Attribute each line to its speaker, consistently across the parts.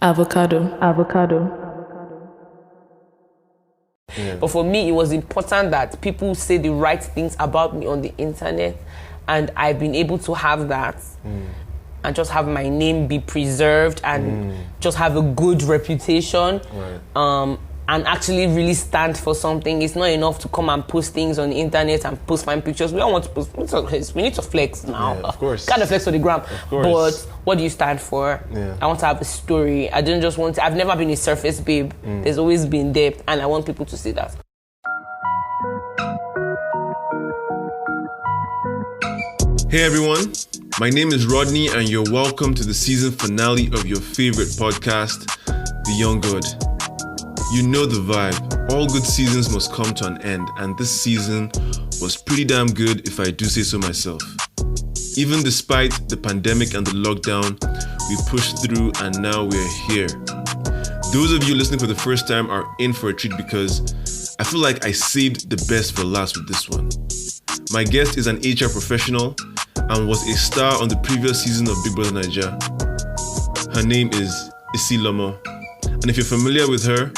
Speaker 1: Avocado.
Speaker 2: Yeah.
Speaker 3: But for me, it was important that people say the right things about me on the internet, and I've been able to have that and just have my name be preserved and just have a good reputation.
Speaker 2: Right.
Speaker 3: And actually really stand for something. It's not enough to come and post things on the internet and post fine pictures. We don't want to post. We need to flex now.
Speaker 2: Yeah, of course.
Speaker 3: Kind of flex on the gram.
Speaker 2: Of course.
Speaker 3: But what do you stand for?
Speaker 2: Yeah.
Speaker 3: I want to have a story. I don't just want to. I've never been a surface babe. There's always been depth, and I want people to see that.
Speaker 2: Hey everyone, my name is Rodney and you're welcome to the season finale of your favorite podcast, The Young God. You know the vibe. All good seasons must come to an end, and this season was pretty damn good if I do say so myself. Even despite the pandemic and the lockdown, we pushed through and now we're here. Those of you listening for the first time are in for a treat because I feel like I saved the best for last with this one. My guest is an HR professional and was a star on the previous season of Big Brother Naija. Her name is IsiLomo, and if you're familiar with her,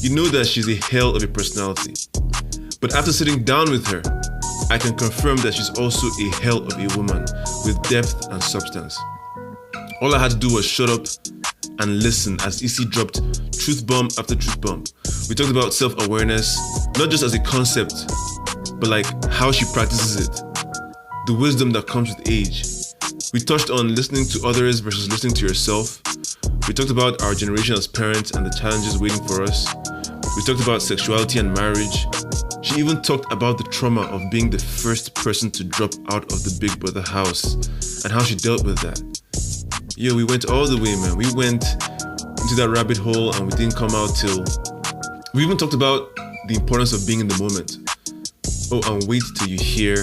Speaker 2: you know that she's a hell of a personality. But after sitting down with her, I can confirm that she's also a hell of a woman with depth and substance. All I had to do was shut up and listen as Isi dropped truth bomb after truth bomb. We talked about self-awareness, not just as a concept, but like how she practices it, the wisdom that comes with age. We touched on listening to others versus listening to yourself. We talked about our generation as parents and the challenges waiting for us. We talked about sexuality and marriage. She even talked about the trauma of being the first person to drop out of the Big Brother house and how she dealt with that. Yo, we went all the way, man. We went into that rabbit hole and we didn't come out till... We even talked about the importance of being in the moment. Oh, and wait till you hear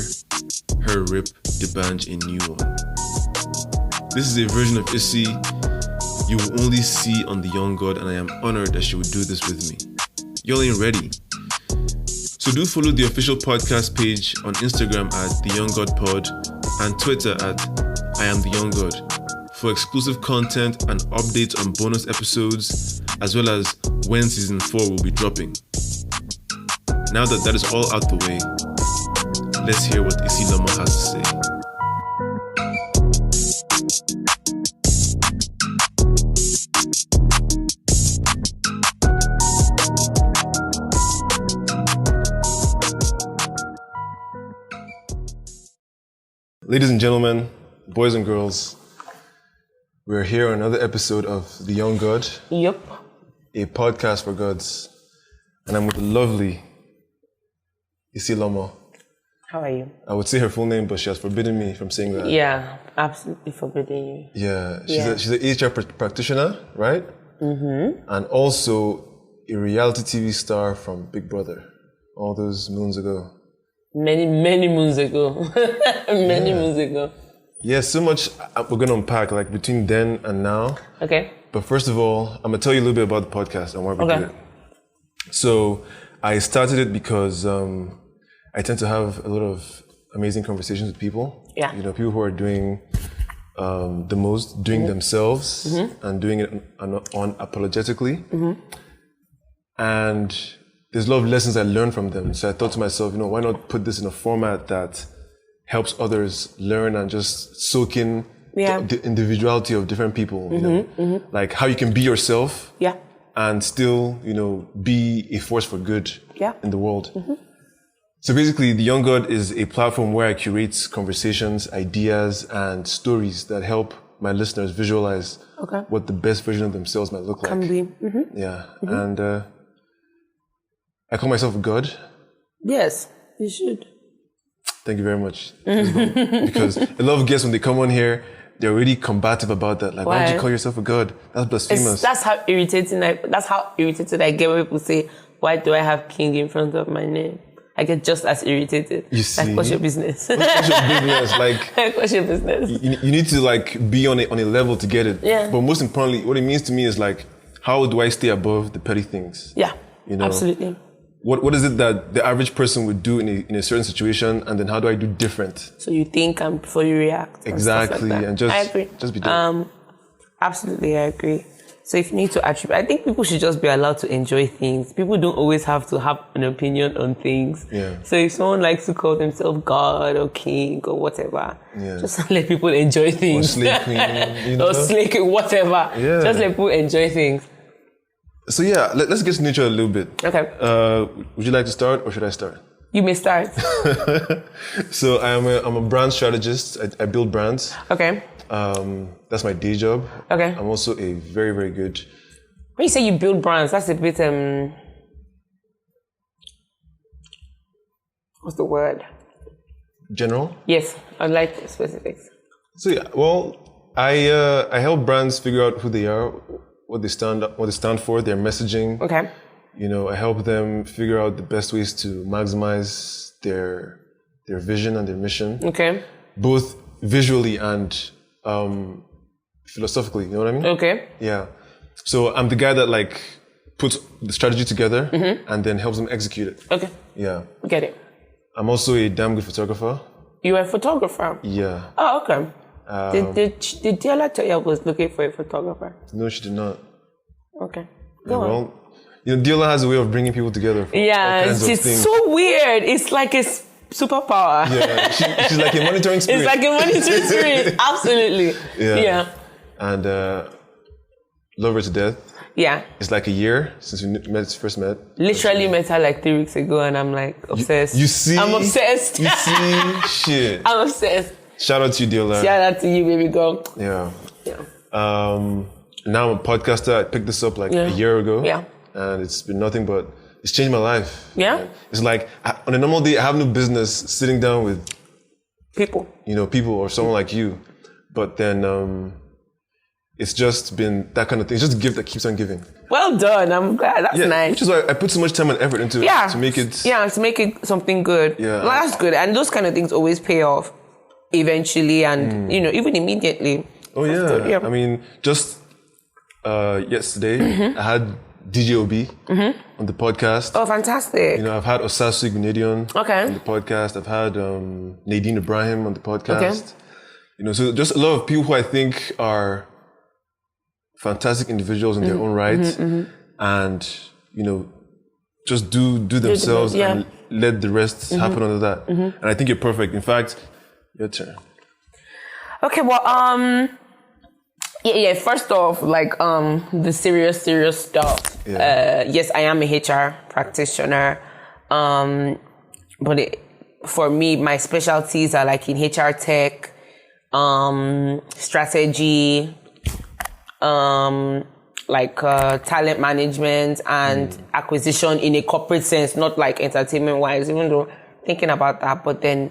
Speaker 2: her rip the band a new one. This is a version of Issy you will only see on The Young God, and I am honored that she would do this with me. Y'all ain't ready. So do follow the official podcast page on Instagram at The Young God Pod and Twitter at I Am The Young God for exclusive content and updates on bonus episodes, as well as when season 4 will be dropping. Now that that is all out the way, let's hear what IsiLomo has to say. Ladies and gentlemen, boys and girls, we're here on another episode of The Young God.
Speaker 3: Yep.
Speaker 2: A podcast for gods. And I'm with the lovely IsiLomo.
Speaker 3: How are you?
Speaker 2: I would say her full name, but she has forbidden me from saying that.
Speaker 3: Yeah, absolutely forbidden you.
Speaker 2: Yeah, she's an HR practitioner, right? Mm-hmm. And also a reality TV star from Big Brother, all those moons ago.
Speaker 3: Many moons ago. Moons ago.
Speaker 2: Yeah, so much we're going to unpack, like between then and now.
Speaker 3: Okay.
Speaker 2: But first of all, I'm going to tell you a little bit about the podcast and why we did it. So I started it because I tend to have a lot of amazing conversations with people.
Speaker 3: Yeah.
Speaker 2: You know, people who are doing the most, doing themselves and doing it unapologetically. And there's a lot of lessons I learned from them. So I thought to myself, you know, why not put this in a format that helps others learn and just soak in the individuality of different people, you know, like how you can be yourself and still, you know, be a force for good in the world. So basically, The Young God is a platform where I curate conversations, ideas, and stories that help my listeners visualize what the best version of themselves might look like.
Speaker 3: Can be.
Speaker 2: Yeah. And I call myself a god.
Speaker 3: Yes, you should.
Speaker 2: Thank you very much. Because a lot of guests, when they come on here, they're really combative about that. Like, why don't you call yourself a god? That's blasphemous.
Speaker 3: That's how irritated I get when people say, why do I have king in front of my name? I get just as irritated.
Speaker 2: You see?
Speaker 3: Like, what's your business?
Speaker 2: What's your business? Like,
Speaker 3: what's your business?
Speaker 2: You need to like be on a level to get it.
Speaker 3: Yeah.
Speaker 2: But most importantly, what it means to me is like, how do I stay above the petty things?
Speaker 3: Yeah.
Speaker 2: You know?
Speaker 3: Absolutely.
Speaker 2: What is it that the average person would do in a certain situation, and then how do I do different?
Speaker 3: So you think before you react.
Speaker 2: Exactly,
Speaker 3: like
Speaker 2: and
Speaker 3: I agree.
Speaker 2: just be different.
Speaker 3: Absolutely, I agree. So if you need to attribute, I think people should just be allowed to enjoy things. People don't always have to have an opinion on things.
Speaker 2: Yeah.
Speaker 3: So if someone likes to call themselves God or King or whatever, just let people enjoy things.
Speaker 2: Or slay queen, you know?
Speaker 3: Or slay queen, whatever.
Speaker 2: Yeah.
Speaker 3: Just let people enjoy things.
Speaker 2: So yeah, let's get to nature a little bit.
Speaker 3: Okay.
Speaker 2: Would you like to start or should I start?
Speaker 3: You may start.
Speaker 2: So I'm a brand strategist. I build brands.
Speaker 3: Okay.
Speaker 2: That's my day job.
Speaker 3: Okay.
Speaker 2: I'm also a very, very good...
Speaker 3: When you say you build brands, that's a bit, what's the word?
Speaker 2: General?
Speaker 3: Yes, I'd like specifics.
Speaker 2: So yeah, well, I help brands figure out who they are, what they stand for, their messaging.
Speaker 3: Okay.
Speaker 2: You know, I help them figure out the best ways to maximize their vision and their mission.
Speaker 3: Okay.
Speaker 2: Both visually and philosophically, you know what I mean?
Speaker 3: Okay.
Speaker 2: Yeah. So I'm the guy that like puts the strategy together and then helps them execute it.
Speaker 3: Okay.
Speaker 2: Yeah.
Speaker 3: Get it.
Speaker 2: I'm also a damn good photographer.
Speaker 3: You are a photographer?
Speaker 2: Yeah.
Speaker 3: Oh, okay. Did Diola tell you I was looking for a photographer?
Speaker 2: No, she did not.
Speaker 3: Okay.
Speaker 2: Yeah, well, you know, Diola has a way of bringing people together for all kinds of things.
Speaker 3: She's so weird. It's like a superpower.
Speaker 2: Yeah, she's like a monitoring spirit.
Speaker 3: It's like a monitoring spirit. Absolutely. Yeah.
Speaker 2: And love her to death.
Speaker 3: Yeah.
Speaker 2: It's like a year since we first met.
Speaker 3: Literally met her like 3 weeks ago and I'm like obsessed.
Speaker 2: You see?
Speaker 3: I'm obsessed.
Speaker 2: You see? Shit.
Speaker 3: I'm obsessed.
Speaker 2: Shout out to you, Diola.
Speaker 3: Shout out to you, baby girl.
Speaker 2: Yeah.
Speaker 3: Yeah.
Speaker 2: Now I'm a podcaster. I picked this up like a year ago.
Speaker 3: Yeah.
Speaker 2: And it's been nothing but, it's changed my life.
Speaker 3: Yeah.
Speaker 2: It's like, on a normal day, I have no business sitting down with
Speaker 3: people
Speaker 2: or someone like you. But then, it's just been that kind of thing. It's just a gift that keeps on giving.
Speaker 3: Well done. I'm glad. That's nice.
Speaker 2: Which is why I put so much time and effort into it to make it.
Speaker 3: Yeah, to make it something good.
Speaker 2: Yeah.
Speaker 3: Well, that's good. And those kind of things always pay off eventually and, even immediately.
Speaker 2: Oh, yeah.
Speaker 3: Good, yeah.
Speaker 2: I mean, just yesterday, I had DJ Obi on the podcast.
Speaker 3: Oh, fantastic.
Speaker 2: You know, I've had Osasu Igunedion on the podcast. I've had Nadine Ibrahim on the podcast. Okay. You know, so just a lot of people who I think are fantastic individuals in their own right, and you know, just do themselves and let the rest happen under that. And I think you're perfect. In fact, your turn. Okay,
Speaker 3: well, first off, like the serious stuff. Yes, I am a HR practitioner, but for me, my specialties are like in HR tech, strategy, talent management and acquisition in a corporate sense, not like entertainment wise, even though thinking about that, but then,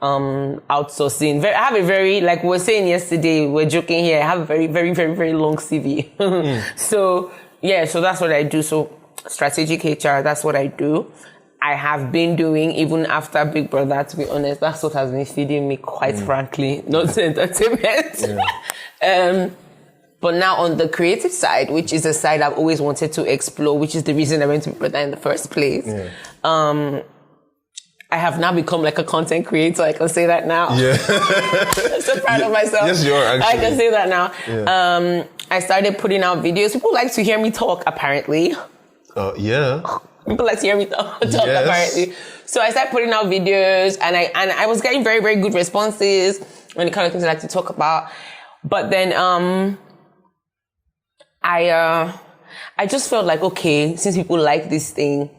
Speaker 3: outsourcing. I have a very, like we were saying yesterday, we're joking here, I have a very, very, very, very long CV. So that's what I do. So strategic HR, that's what I do. I have been doing, even after Big Brother, to be honest, that's what has been feeding me, quite frankly, not entertainment. But now on the creative side, which is a side I've always wanted to explore, which is the reason I went to Big Brother in the first place. I have now become like a content creator. I can say that now. Yeah. I'm so proud of myself.
Speaker 2: Yes, you are, actually.
Speaker 3: I can say that now. Yeah. I started putting out videos. People like to hear me talk, apparently.
Speaker 2: Yeah.
Speaker 3: People like to hear me talk, apparently. So I started putting out videos and I was getting very, very good responses on the kind of things I like to talk about. But then, I just felt like, okay, since people like this thing,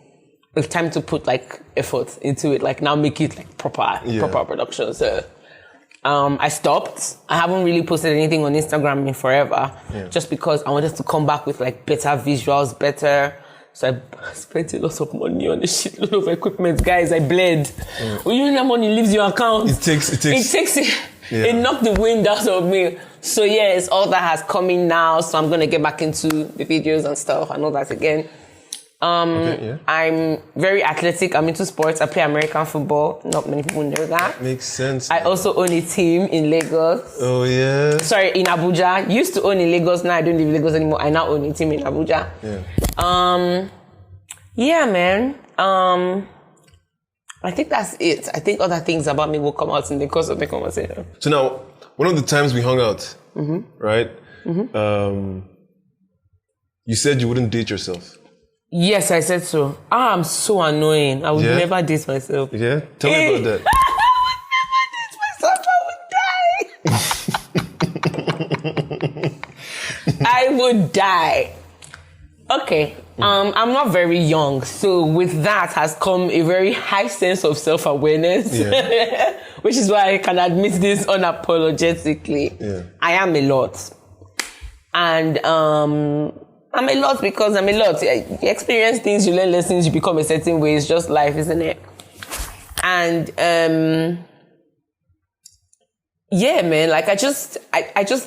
Speaker 3: it's time to put like effort into it, like now make it like proper production. So, I stopped. I haven't really posted anything on Instagram in forever, just because I wanted to come back with like better visuals, So I spent a lot of money on a shitload of equipment. Guys, I bled. When you know that money leaves your account, it takes it knocked the wind out of me. So it's all that has come in now. So I'm going to get back into the videos and stuff and all that again. I'm very athletic. I'm into sports. I play American football. Not many people know that.
Speaker 2: Makes sense.
Speaker 3: I also own a team in Lagos.
Speaker 2: Oh, yeah.
Speaker 3: Sorry, in Abuja. Used to own in Lagos. Now I don't live in Lagos anymore. I now own a team in Abuja. Yeah, man. I think that's it. I think other things about me will come out in the course of the conversation.
Speaker 2: So now, one of the times we hung out, right? You said you wouldn't date yourself.
Speaker 3: Yes, I said so. I'm so annoying. I would never date myself.
Speaker 2: Yeah? Tell me about that.
Speaker 3: I would die. Okay. I'm not very young, so with that has come a very high sense of self-awareness, which is why I can admit this unapologetically.
Speaker 2: Yeah.
Speaker 3: I am a lot. And I'm a lot because I'm a lot. You experience things, you learn lessons, you become a certain way. It's just life, isn't it? And yeah, man, like I just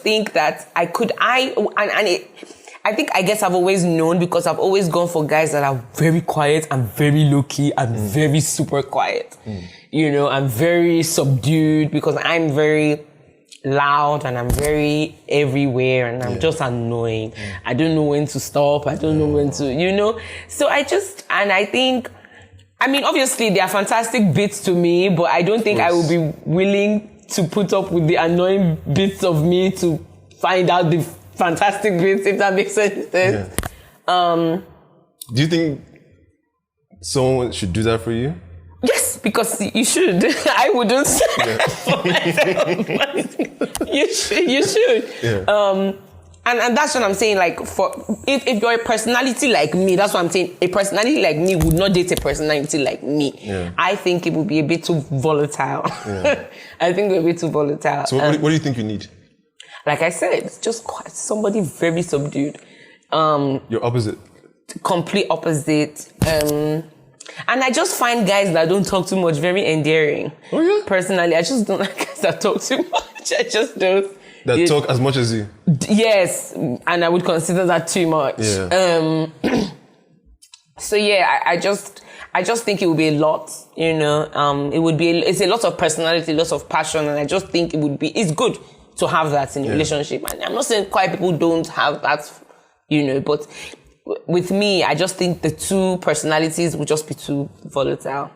Speaker 3: think that I guess I've always known because I've always gone for guys that are very quiet and very low key and very super quiet. You know, I'm very subdued because I'm very loud and I'm very everywhere and I'm just annoying. I don't know when to stop. I don't know when to, you know. So I think, I mean, obviously there are fantastic bits to me, but I don't think I will be willing to put up with the annoying bits of me to find out the fantastic bits, if that makes sense.
Speaker 2: Yeah. Do you think someone should do that for you?
Speaker 3: Yes, because you should. I wouldn't. You should. Yeah. And that's what I'm saying. Like, if you're a personality like me, that's what I'm saying. A personality like me would not date a personality like me. Yeah. I think it would be a bit too volatile. Yeah. I think it would be too volatile.
Speaker 2: So what do you think you need?
Speaker 3: Like I said, just somebody very subdued.
Speaker 2: Your opposite.
Speaker 3: Complete opposite. And I just find guys that don't talk too much very endearing.
Speaker 2: Oh yeah?
Speaker 3: Personally, I just don't like guys that talk too much. I just don't.
Speaker 2: That talk as much as you?
Speaker 3: Yes, and I would consider that too much. Yeah. So yeah, I just think it would be a lot, you know. It's a lot of personality, lots of passion, and I just think it's good to have that in a relationship. And I'm not saying quiet people don't have that, you know, but with me, I just think the two personalities would just be too volatile.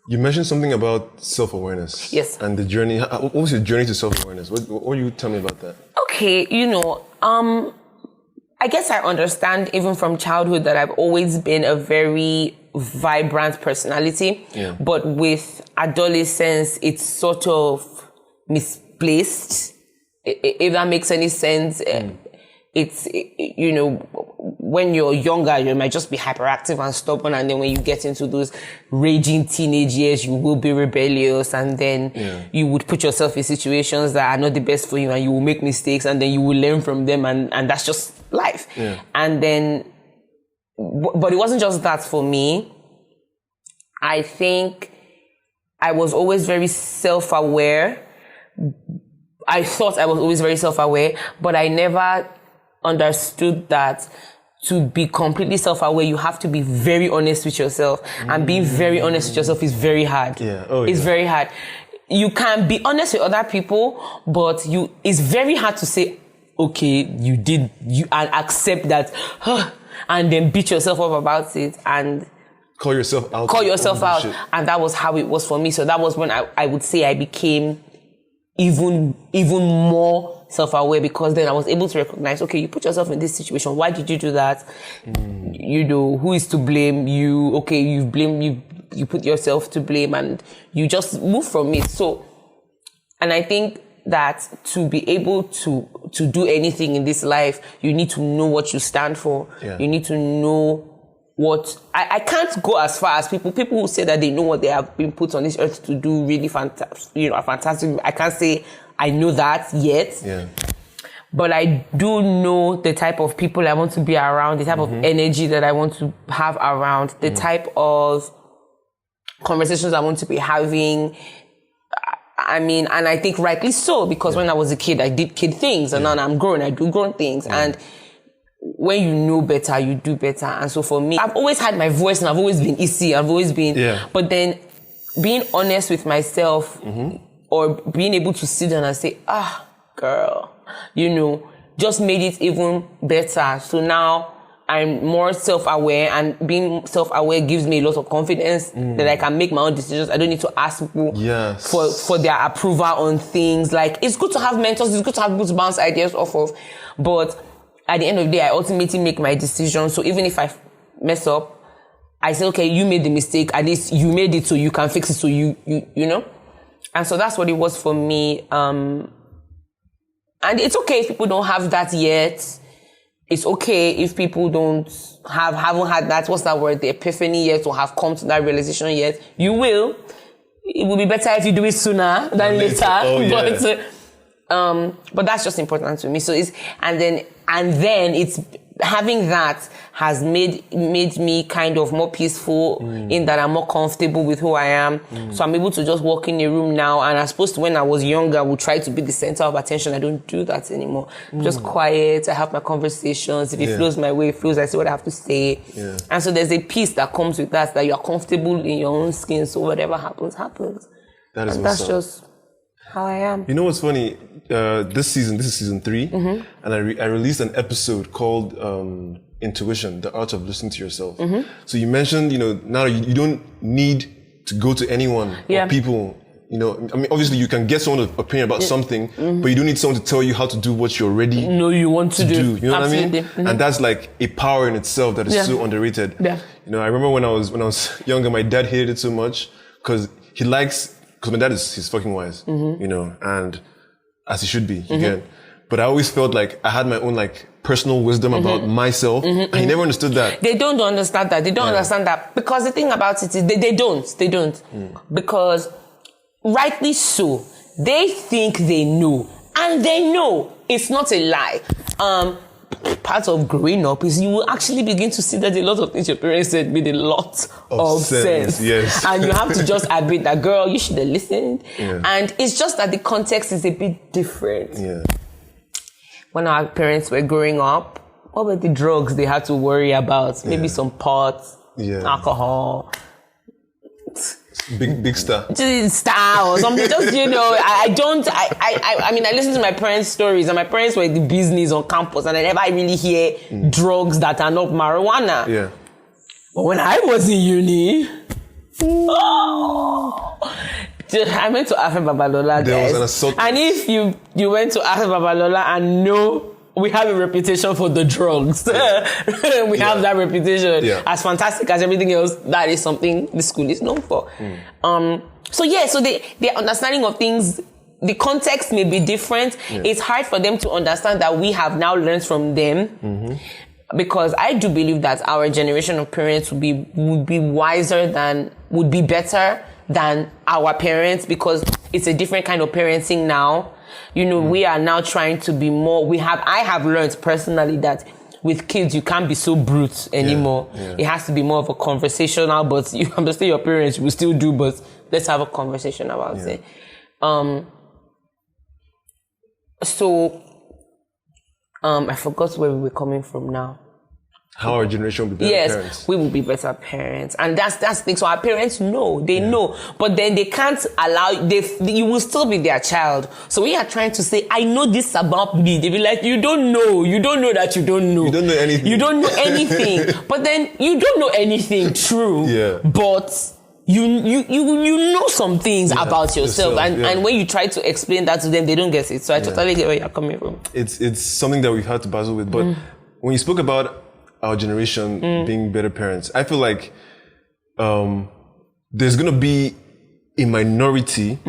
Speaker 2: You mentioned something about self-awareness.
Speaker 3: Yes.
Speaker 2: And the journey. What was your journey to self-awareness? What will you tell me about that?
Speaker 3: Okay, you know, I guess I understand even from childhood that I've always been a very vibrant personality. Yeah. But with adolescence, it's sort of misplaced, if that makes any sense. It's, you know, when you're younger, you might just be hyperactive and stubborn. And then when you get into those raging teenage years, you will be rebellious. And then you would put yourself in situations that are not the best for you and you will make mistakes and then you will learn from them. And that's just life. Yeah. And then, but it wasn't just that for me. I think I was always very self-aware. I thought I was always very self-aware, but I never understood that to be completely self-aware, you have to be very honest with yourself. And being very honest with yourself is very hard. Yeah. It's very hard. You can be honest with other people, but it's very hard to say, okay, and accept that, and then beat yourself up about it and
Speaker 2: call yourself out.
Speaker 3: And that was how it was for me. So that was when I would say I became even more self-aware, because then I was able to recognize, okay, you put yourself in this situation. Why did you do that? You know, who is to blame? You, okay, you put yourself to blame and you just move from it. So, and I think that to be able to do anything in this life, you need to know what you stand for. Yeah. You need to know what, I can't go as far as people who say that they know what they have been put on this earth to do really fantastic. I can't say I know that yet. Yeah. But I do know the type of people I want to be around, the type of energy that I want to have around, the type of conversations I want to be having. I mean, and I think rightly so, because when I was a kid, I did kid things, and now I'm grown, I do grown things. And when you know better, you do better. And so for me, I've always had my voice and I've always been easy. I've always been, but then being honest with myself or being able to sit down and say, girl, you know, just made it even better. So now I'm more self-aware, and being self-aware gives me a lot of confidence that I can make my own decisions. I don't need to ask people for their approval on things. Like, it's good to have mentors. It's good to have people to bounce ideas off of. But at the end of the day, I ultimately make my decision. So even if I mess up, I say, okay, you made the mistake. At least you made it so you can fix it. So you know? And so that's what it was for me. And it's okay if people don't have that yet. It's okay if people haven't had that, what's that word, the epiphany yet, or have come to that realization yet. You will. It will be better if you do it sooner than later.
Speaker 2: Oh, yeah.
Speaker 3: But that's just important to me. So and then it's having that has made me kind of more peaceful in that I'm more comfortable with who I am. So I'm able to just walk in a room now, and as opposed to when I was younger, I would try to be the center of attention. I don't do that anymore. I'm just quiet. I have my conversations. If it flows my way, it flows. I say what I have to say. Yeah. And so there's a peace that comes with that you're comfortable in your own skin. So whatever happens, happens. That's just how I am.
Speaker 2: You know what's funny? This is season 3, and I released an episode called Intuition, the art of listening to yourself. So you mentioned, now you don't need to go to anyone or people. I mean, obviously you can get someone's opinion about something, but you don't need someone to tell you how to do what you already
Speaker 3: you want to do.
Speaker 2: You know
Speaker 3: Absolutely.
Speaker 2: what I mean? And that's like a power in itself that is so underrated. Yeah. I remember when I was younger, my dad hated it so much because my dad he's fucking wise, and as he should be, again. But I always felt like I had my own personal wisdom about myself, and he never understood that.
Speaker 3: They don't understand that. They don't understand that because the thing about it is they don't. Because rightly so, they think they know, and they know it's not a lie. Part of growing up is you will actually begin to see that a lot of things your parents said made a lot of sense.
Speaker 2: Yes.
Speaker 3: And you have to just admit that, girl, you should have listened. Yeah. And it's just that the context is a bit different. Yeah. When our parents were growing up, what were the drugs they had to worry about? Maybe some pot, alcohol.
Speaker 2: Big star.
Speaker 3: Star or something. Just, I mean, I listen to my parents' stories, and my parents were in the business on campus, and I never really hear drugs that are not marijuana. Yeah. But when I was in uni, I went to Afe Babalola, guys.
Speaker 2: There was an assault.
Speaker 3: And if you went to Afe Babalola and know, we have a reputation for the drugs. We have that reputation. Yeah. As fantastic as everything else, that is something the school is known for. So their understanding of things, the context may be different. Yeah. It's hard for them to understand that we have now learned from them. Because I do believe that our generation of parents would be wiser would be better than our parents, because it's a different kind of parenting now. We are now trying to be more, I have learned personally that with kids, you can't be so brute anymore. Yeah. It has to be more of a conversational, but you understand your parents, you will still do, but let's have a conversation about it. I forgot where we were coming from now.
Speaker 2: How our generation will be better parents.
Speaker 3: Yes, we will be better parents. And that's the thing. So our parents know, they know. But then they can't allow, you will still be their child. So we are trying to say, I know this about me. They be like, you don't know that you don't know.
Speaker 2: You don't know anything.
Speaker 3: You don't know anything. But then you don't know anything, true. Yeah. But you know some things about yourself. And when you try to explain that to them, they don't get it. So I totally get where you're coming from.
Speaker 2: It's something that we've had to battle with. But when you spoke about our generation being better parents, I feel like there's going to be a minority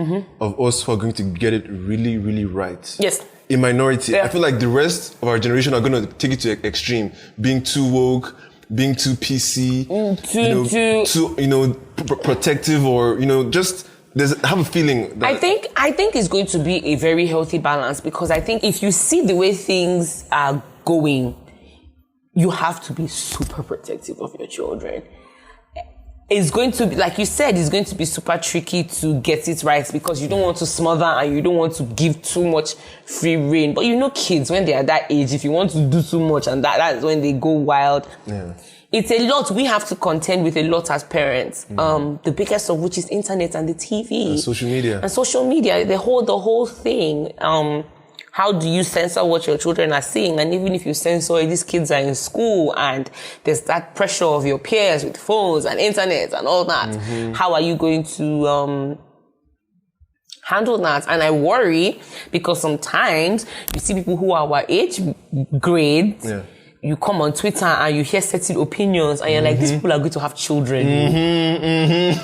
Speaker 2: of us who are going to get it really, really right. Yes. A minority. Yeah. I feel like the rest of our generation are going to take it to extreme, being too woke, being too PC, too protective, or just. I have a feeling that
Speaker 3: I think it's going to be a very healthy balance, because I think if you see the way things are going, you have to be super protective of your children. It's going to be, like you said, it's going to be super tricky to get it right, because you don't want to smother and you don't want to give too much free rein. But kids, when they are that age, if you want to do too much, and that's when they go wild. Yeah. It's a lot. We have to contend with a lot as parents. The biggest of which is internet and the TV.
Speaker 2: And social media.
Speaker 3: The whole thing. How do you censor what your children are seeing? And even if you censor it, these kids are in school and there's that pressure of your peers with phones and internet and all that. How are you going to handle that. And I worry because sometimes you see people who are our age grades.
Speaker 2: Yeah.
Speaker 3: You come on Twitter and you hear certain opinions and you're like, these people are going to have children.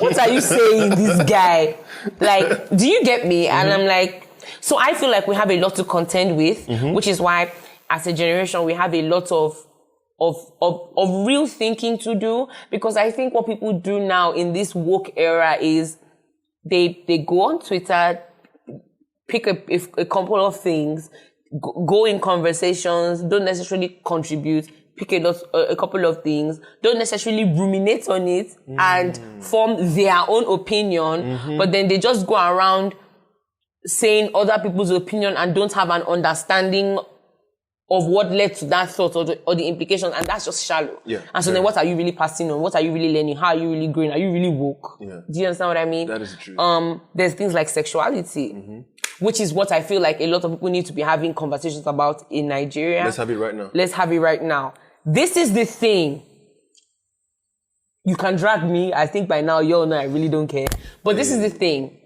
Speaker 3: What are you saying, this guy? Like, do you get me? And I'm like, so I feel like we have a lot to contend with, which is why as a generation, we have a lot of real thinking to do. Because I think what people do now in this woke era is they go on Twitter, pick a couple of things, go in conversations, don't necessarily contribute, pick a couple of things, don't necessarily ruminate on it and form their own opinion, but then they just go around saying other people's opinion and don't have an understanding of what led to that thought or the implications, and that's just shallow.
Speaker 2: Yeah,
Speaker 3: and so then what are you really passing on? What are you really learning? How are you really growing? Are you really woke?
Speaker 2: Yeah.
Speaker 3: Do you understand what I mean?
Speaker 2: That is true.
Speaker 3: There's things like sexuality, which is what I feel like a lot of people need to be having conversations about in Nigeria.
Speaker 2: Let's have it right now.
Speaker 3: Let's have it right now. This is the thing. You can drag me. I think by now you all know I really don't care. But this is the thing.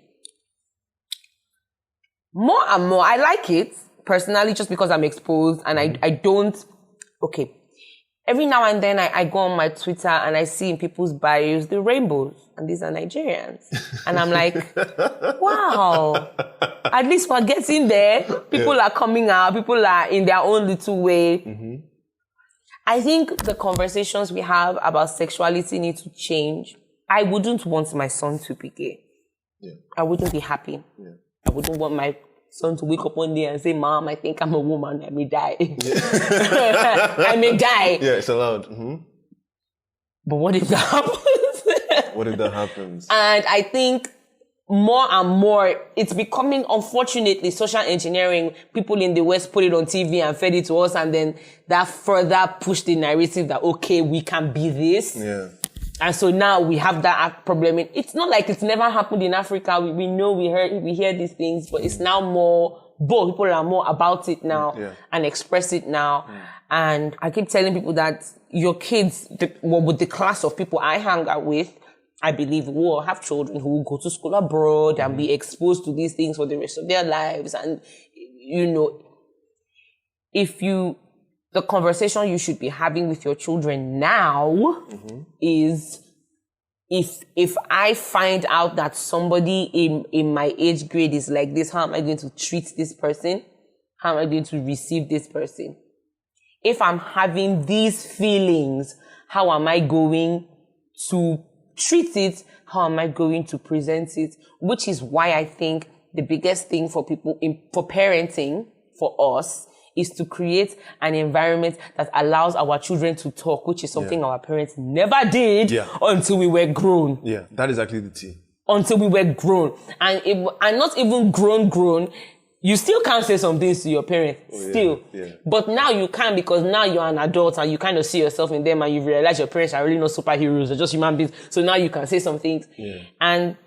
Speaker 3: More and more, I like it personally just because I'm exposed and I don't, okay. Every now and then I go on my Twitter and I see in people's bios the rainbows and these are Nigerians. And I'm like, wow, at least we're getting there. People are coming out. People are in their own little way. I think the conversations we have about sexuality need to change. I wouldn't want my son to be gay.
Speaker 2: Yeah.
Speaker 3: I wouldn't be happy.
Speaker 2: Yeah.
Speaker 3: I wouldn't want my son to wake up one day and say, Mom, I think I'm a woman. I may die. Yeah. I may die.
Speaker 2: Yeah, it's allowed.
Speaker 3: But what if that happens?
Speaker 2: What if that happens?
Speaker 3: And I think more and more, it's becoming, unfortunately, social engineering. People in the West put it on TV and fed it to us, and then that further pushed the narrative that, okay, we can be this.
Speaker 2: Yeah.
Speaker 3: And so now we have that problem. It's not like it's never happened in Africa. We know, we hear these things, but it's now more, both people are more about it now and express it now. And I keep telling people that your kids, with the class of people I hang out with, I believe will have children who will go to school abroad and be exposed to these things for the rest of their lives. And, you know, the conversation you should be having with your children now is if I find out that somebody in my age grade is like this, how am I going to treat this person? How am I going to receive this person? If I'm having these feelings, how am I going to treat it? How am I going to present it? Which is why I think the biggest thing for people, for parenting, for us, is to create an environment that allows our children to talk, which is something our parents never did until we were grown.
Speaker 2: Yeah, that is actually the tea.
Speaker 3: Until we were grown. And not even grown, you still can't say some things to your parents. Still. Yeah. But now you can, because now you're an adult and you kind of see yourself in them and you realize your parents are really not superheroes, they're just human beings. So now you can say some things. Yeah. And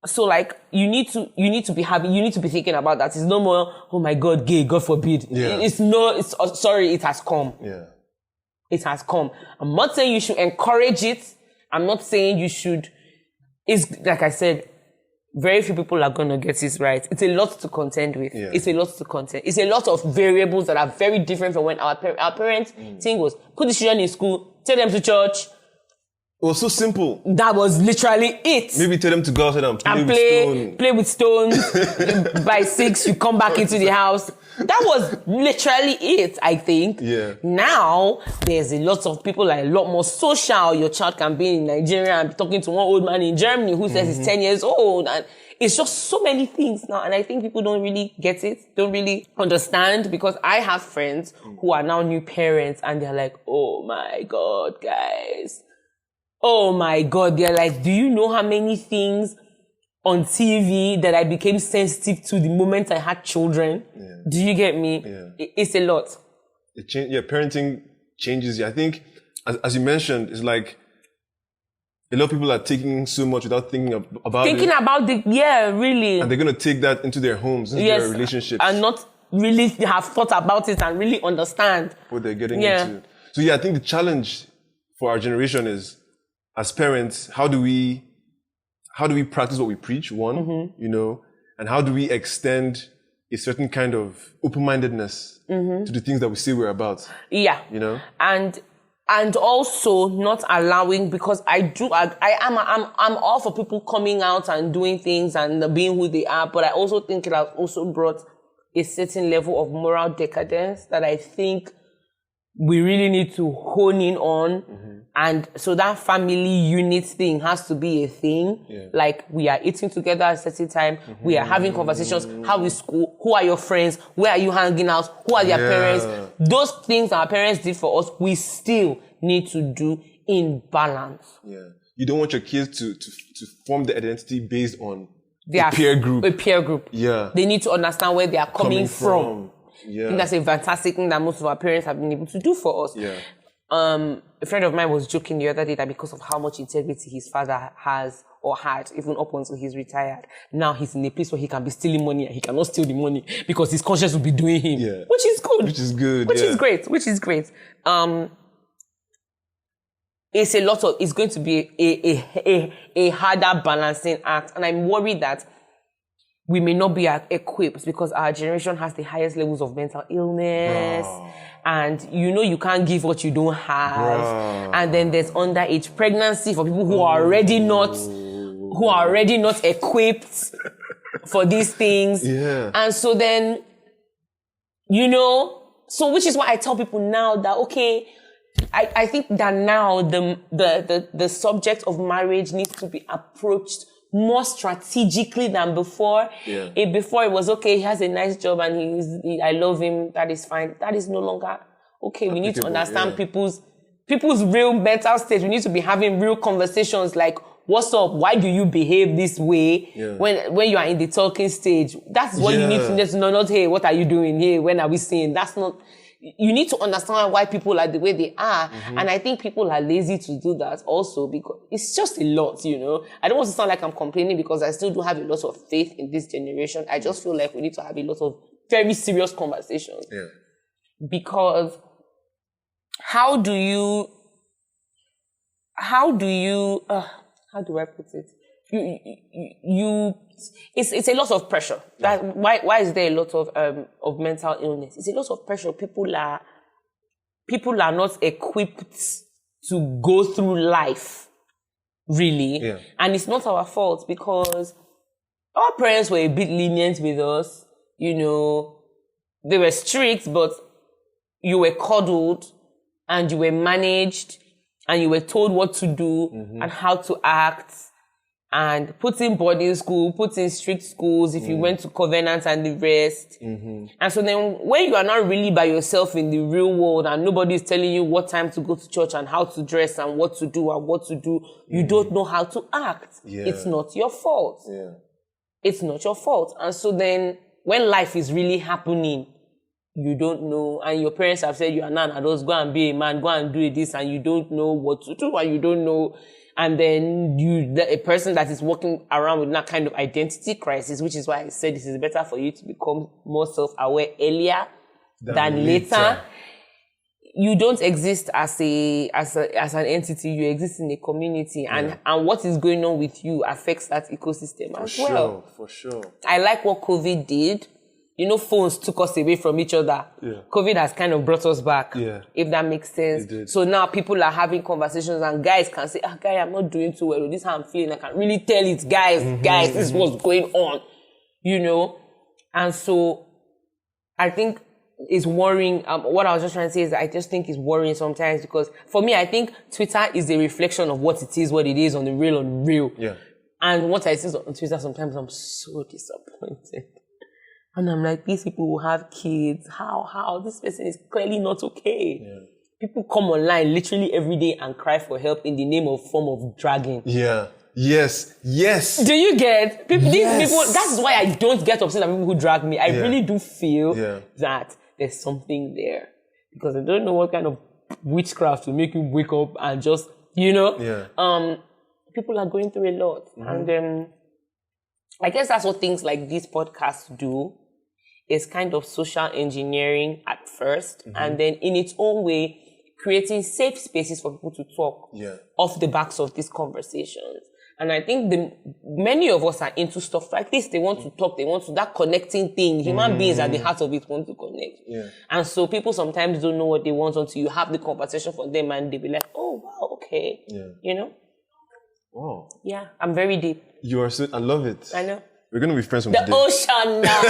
Speaker 3: so like, you need to be thinking about that. It's no more, oh my God, gay, God forbid. Yeah. Sorry, it has come. Yeah. It has come. I'm not saying you should encourage it. I'm not saying you should. It's like I said, very few people are going to get this right. It's a lot to contend with. Yeah. It's a lot to contend. It's a lot of variables that are very different from when our parents' thing was, put the children in school, take them to church.
Speaker 2: It was so simple.
Speaker 3: That was literally it.
Speaker 2: Maybe tell them to go outside and
Speaker 3: play with stones. By 6, you come back into the house. That was literally it, I think. Yeah. Now, there's a lot of people like a lot more social. Your child can be in Nigeria and be talking to one old man in Germany who says he's 10 years old. And it's just so many things now. And I think people don't really get it, don't really understand, because I have friends who are now new parents and they're like, oh my God, guys. Oh my God, they're like, do you know how many things on TV that I became sensitive to the moment I had children? Yeah. Do you get me? Yeah. It's a lot.
Speaker 2: Parenting changes you. I think, as you mentioned, it's like a lot of people are taking so much without thinking about it.
Speaker 3: Really.
Speaker 2: And they're going to take that into their homes, into their relationships.
Speaker 3: And not really have thought about it and really understand
Speaker 2: what they're getting into. So I think the challenge for our generation is, as parents, how do we how do we practice what we preach? One, you know, and how do we extend a certain kind of open-mindedness to the things that we say we're about?
Speaker 3: Yeah.
Speaker 2: You know?
Speaker 3: And also not allowing, because I'm all for people coming out and doing things and being who they are, but I also think it has also brought a certain level of moral decadence that I think we really need to hone in on. And so that family unit thing has to be a thing.
Speaker 2: Yeah.
Speaker 3: Like, we are eating together at a certain time. We are having conversations. How is school? Who are your friends? Where are you hanging out? Who are their parents? Those things our parents did for us, we still need to do in balance.
Speaker 2: Yeah. You don't want your kids to form the identity based on a peer group.
Speaker 3: A peer group.
Speaker 2: Yeah.
Speaker 3: They need to understand where they are coming from.
Speaker 2: Yeah.
Speaker 3: I think that's a fantastic thing that most of our parents have been able to do for us.
Speaker 2: Yeah.
Speaker 3: A friend of mine was joking the other day that because of how much integrity his father has or had, even up until he's retired, now he's in a place where he can be stealing money and he cannot steal the money because his conscience will be doing him.
Speaker 2: Yeah.
Speaker 3: Which is good.
Speaker 2: Which is good.
Speaker 3: Which is great. Which is great. It's going to be a harder balancing act. And I'm worried that we may not be equipped because our generation has the highest levels of mental illness. And you can't give what you don't have. And then there's underage pregnancy for people who are already not equipped for these things.
Speaker 2: Yeah.
Speaker 3: And so then, so which is why I tell people now that, okay, I think that now the subject of marriage needs to be approached more strategically than before.
Speaker 2: Yeah.
Speaker 3: Before it was okay, he has a nice job and I love him, that is fine. That is no longer okay. We need to understand people's real mental state. We need to be having real conversations like, what's up? Why do you behave this way when you are in the talking stage? That's what you need to just know. Not, hey, what are you doing? Hey, when are we seeing? That's not. You need to understand why people are the way they are. And I think people are lazy to do that also because it's just a lot, I don't want to sound like I'm complaining because I still do have a lot of faith in this generation. I just feel like we need to have a lot of very serious conversations.
Speaker 2: Yeah. Because
Speaker 3: how do I put it? It's a lot of pressure. Why is there a lot of mental illness? It's a lot of pressure. People are not equipped to go through life, really. Yeah. And it's not our fault because our parents were a bit lenient with us. They were strict, but you were coddled and you were managed and you were told what to do and how to act. And put in boarding school, put in strict schools if you went to Covenant and the rest. And so then when you are not really by yourself in the real world and nobody is telling you what time to go to church and how to dress and what to do, you don't know how to act. Yeah. It's not your fault. Yeah. It's not your fault. And so then when life is really happening, you don't know, and your parents have said you are not an adult, go and be a man, go and do this, and you don't know what to do, and you don't know. And then a person that is walking around with that kind of identity crisis, which is why I said this is better for you to become more self-aware earlier than later. You don't exist as an entity. You exist in a community, and what is going on with you affects that ecosystem as well.
Speaker 2: For sure.
Speaker 3: I like what COVID did. Phones took us away from each other. Yeah. COVID has kind of brought us back, if that makes sense. It did. So now people are having conversations and guys can say, guy, I'm not doing too well. This is how I'm feeling. I can really tell it, guys, this is what's going on, And so I think it's worrying. What I was just trying to say is I just think it's worrying sometimes because for me, I think Twitter is a reflection of what it is on the real. Yeah. And what I see on Twitter, sometimes I'm so disappointed. And I'm like, these people will have kids. How? This person is clearly not okay. Yeah. People come online literally every day and cry for help in the name of form of dragging. Yeah.
Speaker 2: Yes. Do
Speaker 3: you get? These people, that's why I don't get upset at people who drag me. I really do feel that there's something there. Because I don't know what kind of witchcraft will make you wake up and just, people are going through a lot. And I guess that's what things like these podcasts do. Is kind of social engineering at first, and then in its own way, creating safe spaces for people to talk off the backs of these conversations. And I think many of us are into stuff like this. They want to talk, they want to, that connecting thing. Human beings at the heart of it want to connect.
Speaker 2: Yeah.
Speaker 3: And so people sometimes don't know what they want until you have the conversation for them and they be like, oh, wow, okay.
Speaker 2: Yeah.
Speaker 3: You know?
Speaker 2: Wow.
Speaker 3: Yeah, I'm very deep.
Speaker 2: You are so, I love it.
Speaker 3: I know.
Speaker 2: We're going to be friends from
Speaker 3: The
Speaker 2: today.
Speaker 3: ocean now.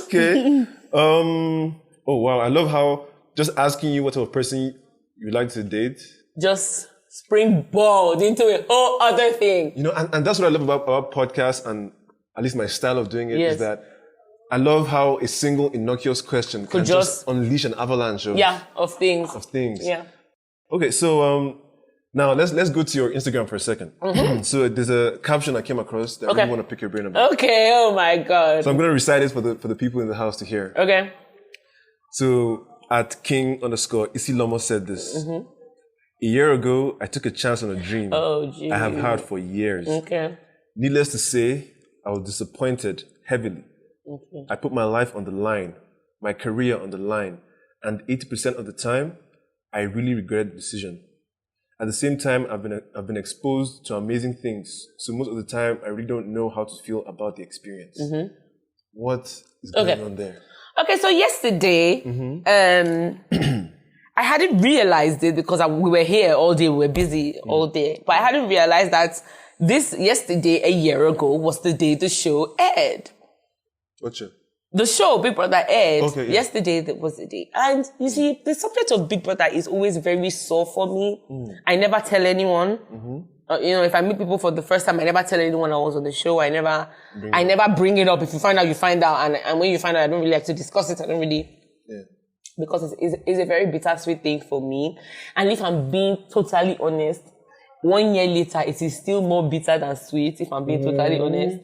Speaker 2: Okay. Oh, wow. I love how just asking you what type of person you like to date.
Speaker 3: Just springboard into a whole other thing.
Speaker 2: You know, and that's what I love about podcasts, and at least my style of doing it is that I love how a single innocuous question can just unleash an avalanche of
Speaker 3: things.
Speaker 2: Of things.
Speaker 3: Yeah.
Speaker 2: Okay, so now let's go to your Instagram for a second. So there's a caption I came across that I really want to pick your brain about.
Speaker 3: Okay, oh my God.
Speaker 2: So I'm going to recite it for the people in the house to hear.
Speaker 3: Okay.
Speaker 2: So at King_IsiLomo said this. A year ago, I took a chance on a dream I have had for years.
Speaker 3: Okay.
Speaker 2: Needless to say, I was disappointed heavily.
Speaker 3: Okay.
Speaker 2: I put my life on the line, my career on the line, and 80% of the time, I really regret the decision. At the same time, I've been exposed to amazing things, so most of the time, I really don't know how to feel about the experience. What is going on there?
Speaker 3: Okay, so yesterday, I hadn't realized it because we were here all day, we were busy all day. But I hadn't realized that yesterday, a year ago, was the day the show aired.
Speaker 2: What show?
Speaker 3: The show Big Brother aired.
Speaker 2: Okay, yeah.
Speaker 3: Yesterday was the day. And you see, the subject of Big Brother is always very sore for me. I never tell anyone. You know, if I meet people for the first time, I never tell anyone I was on the show. I never bring it up. If you find out, you find out. And when you find out, I don't really like to discuss it. I don't really...
Speaker 2: Yeah.
Speaker 3: Because it's a very bittersweet thing for me. And if I'm being totally honest, 1 year later, it is still more bitter than sweet, if I'm being totally honest.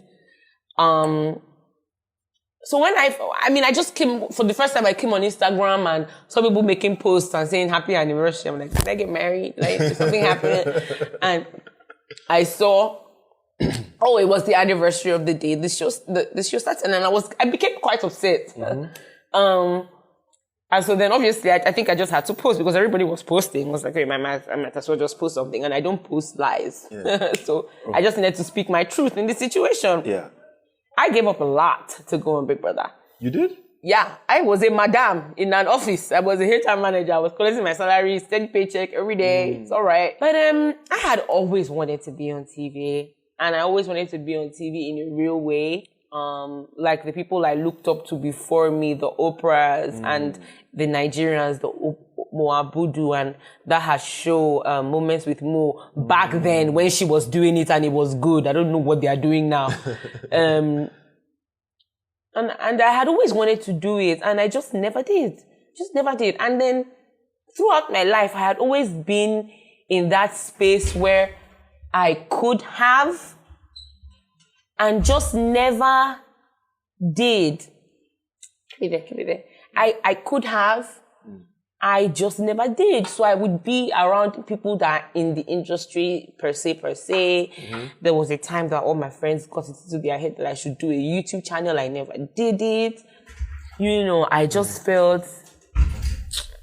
Speaker 3: So when I just came, for the first time I came on Instagram and saw people making posts and saying happy anniversary. I'm like, did I get married? Like, did something happen? And I saw, it was the anniversary of the day the show started, and I became quite upset. And so then obviously I think I just had to post because everybody was posting. I was like, I might as well just post something, and I don't post lies. Yeah. So I just needed to speak my truth in this situation.
Speaker 2: Yeah.
Speaker 3: I gave up a lot to go on Big Brother.
Speaker 2: You did?
Speaker 3: Yeah. I was a madam in an office. I was a HR manager. I was collecting my salary, steady paycheck every day. It's all right. But I had always wanted to be on TV, and I always wanted to be on TV in a real way. Like the people I looked up to before me, the Oprahs and the Nigerians, the Mo Abudu, and that her show, Moments with Mo, back then when she was doing it and it was good. I don't know what they are doing now. And I had always wanted to do it, and I just never did. And then throughout my life, I had always been in that space where I could have and just never did. Keep it there. I could have, I just never did. So I would be around people that are in the industry per se. There was a time that all my friends got it into their head that I should do a YouTube channel. I never did it. You know, I just felt,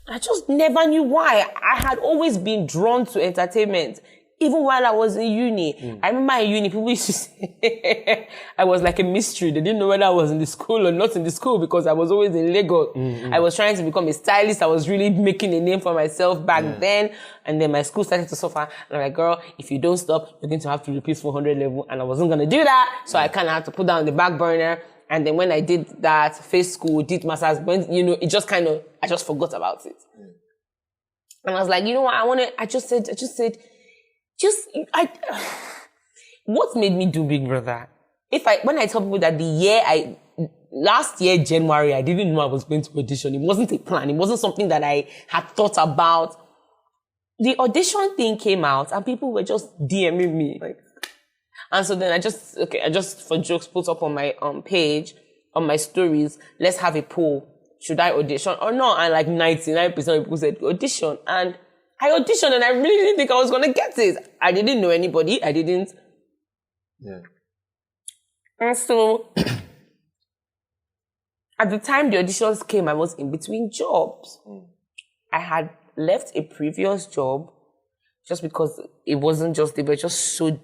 Speaker 3: I just never knew why. I had always been drawn to entertainment. Even while I was in uni, I remember in uni, people used to say I was like a mystery. They didn't know whether I was in the school or not in the school because I was always in Lagos. I was trying to become a stylist. I was really making a name for myself back then. And then my school started to suffer. And I'm like, girl, if you don't stop, you're going to have to repeat 400 level. And I wasn't going to do that. So I kind of had to put down the back burner. And then when I did that, face school, did masters, you know, it just kind of, I just forgot about it. And I was like, you know what, I just said, what made me do Big Brother? When I tell people that last year, January, I didn't know I was going to audition. It wasn't a plan. It wasn't something that I had thought about. The audition thing came out and people were just DMing me. And so then I just for jokes put up on my page, on my stories, let's have a poll. Should I audition or not? And like 99% of people said audition. And I auditioned and I really didn't think I was going to get it. I didn't know anybody. I didn't.
Speaker 2: Yeah.
Speaker 3: And so, at the time the auditions came, I was in between jobs. I had left a previous job just because it wasn't just they were just so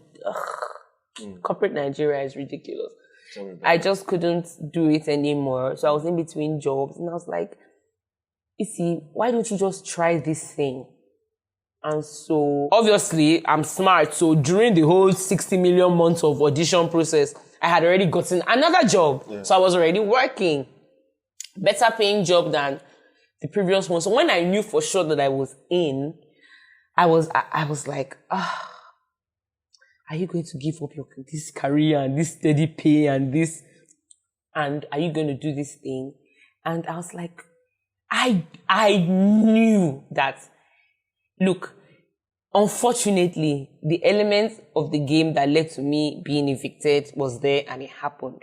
Speaker 3: corporate Nigeria is ridiculous. I just couldn't do it anymore. So I was in between jobs and I was like, why don't you just try this thing? And so obviously I'm smart. So during the whole 60 million months of audition process, I had already gotten another job. Yeah. So I was already working. Better paying job than the previous one. So when I knew for sure that I was in, I was like, are you going to give up this career and this steady pay and this, and are you going to do this thing? And I was like, I knew that, look, unfortunately, the element of the game that led to me being evicted was there and it happened.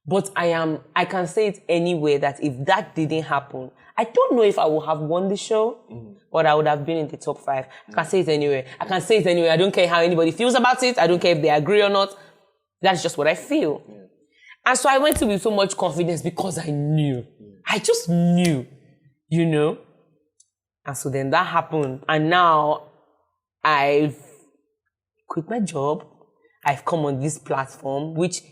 Speaker 3: But I can say it anyway that if that didn't happen, I don't know if I would have won the show, but I would have been in the top 5. I can say it anyway. I don't care how anybody feels about it. I don't care if they agree or not. That's just what I feel. Yeah. And so I went to with so much confidence because I knew. I just knew, And so then that happened. And now I've quit my job. I've come on this platform, which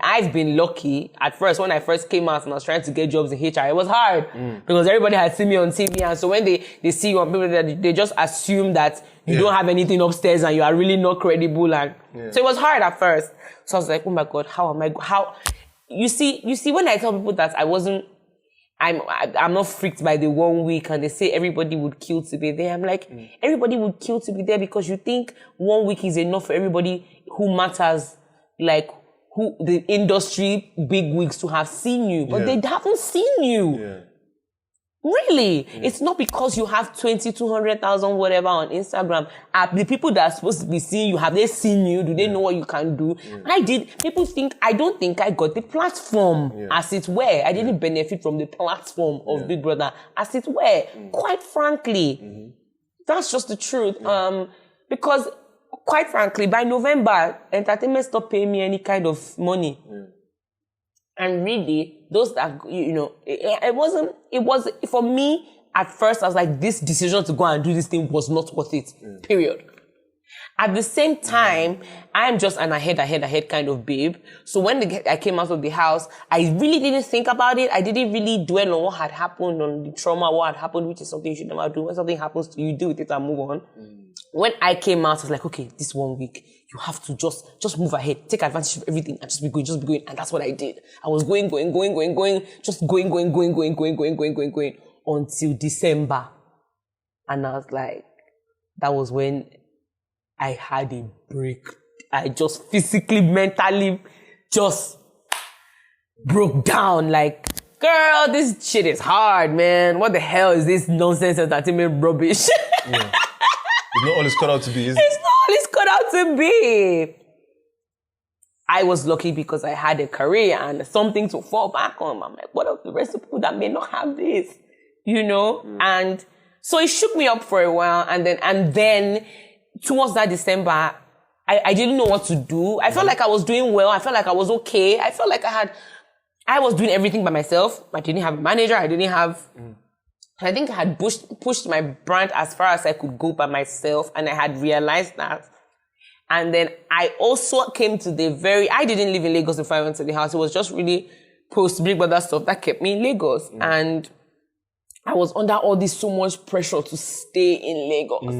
Speaker 3: I've been lucky. At first, when I first came out and I was trying to get jobs in HR, it was hard because everybody had seen me on TV. And so when they see you on people, they just assume that you don't have anything upstairs and you are really not credible. And so it was hard at first. So I was like, oh my God, you see, when I tell people that I'm not freaked by the 1 week and they say everybody would kill to be there. I'm like, everybody would kill to be there because you think 1 week is enough for everybody who matters, like, who the industry big wigs to have seen you, but they haven't seen you. Yeah. Really? Yeah. It's not because you have 20, 200,000, whatever on Instagram. The people that are supposed to be seeing you, have they seen you? Do they know what you can do? Yeah. I don't think I got the platform as it were. I didn't benefit from the platform of Big Brother as it were. Quite frankly. That's just the truth. Because quite frankly, by November, entertainment stopped paying me any kind of money. And really, those that, it was, for me, at first, I was like, this decision to go and do this thing was not worth it, period. At the same time, I am just an ahead kind of babe. So when I came out of the house, I really didn't think about it. I didn't really dwell on what had happened, on the trauma, what had happened, which is something you should never do. When something happens to you, deal with it and move on. When I came out, I was like, okay, this 1 week, you have to just move ahead, take advantage of everything and just be going. And that's what I did. I was going, just going until December. And I was like, that was when I had a break. I just physically, mentally just broke down like, girl, this shit is hard, man. What the hell is this nonsense entertainment rubbish?
Speaker 2: It's not all it's cut out to be, is it?
Speaker 3: It's not all it's cut out to be. I was lucky because I had a career and something to fall back on. I'm like, what are the rest of the people that may not have this? And so it shook me up for a while. And then towards that December, I didn't know what to do. I felt like I was doing well. I felt like I was okay. I felt like I was doing everything by myself. I didn't have a manager. I think I had pushed my brand as far as I could go by myself, and I had realized that. And then I also came to I didn't live in Lagos before I went to the house. It was just really post Big Brother stuff that kept me in Lagos. And I was under all this so much pressure to stay in Lagos.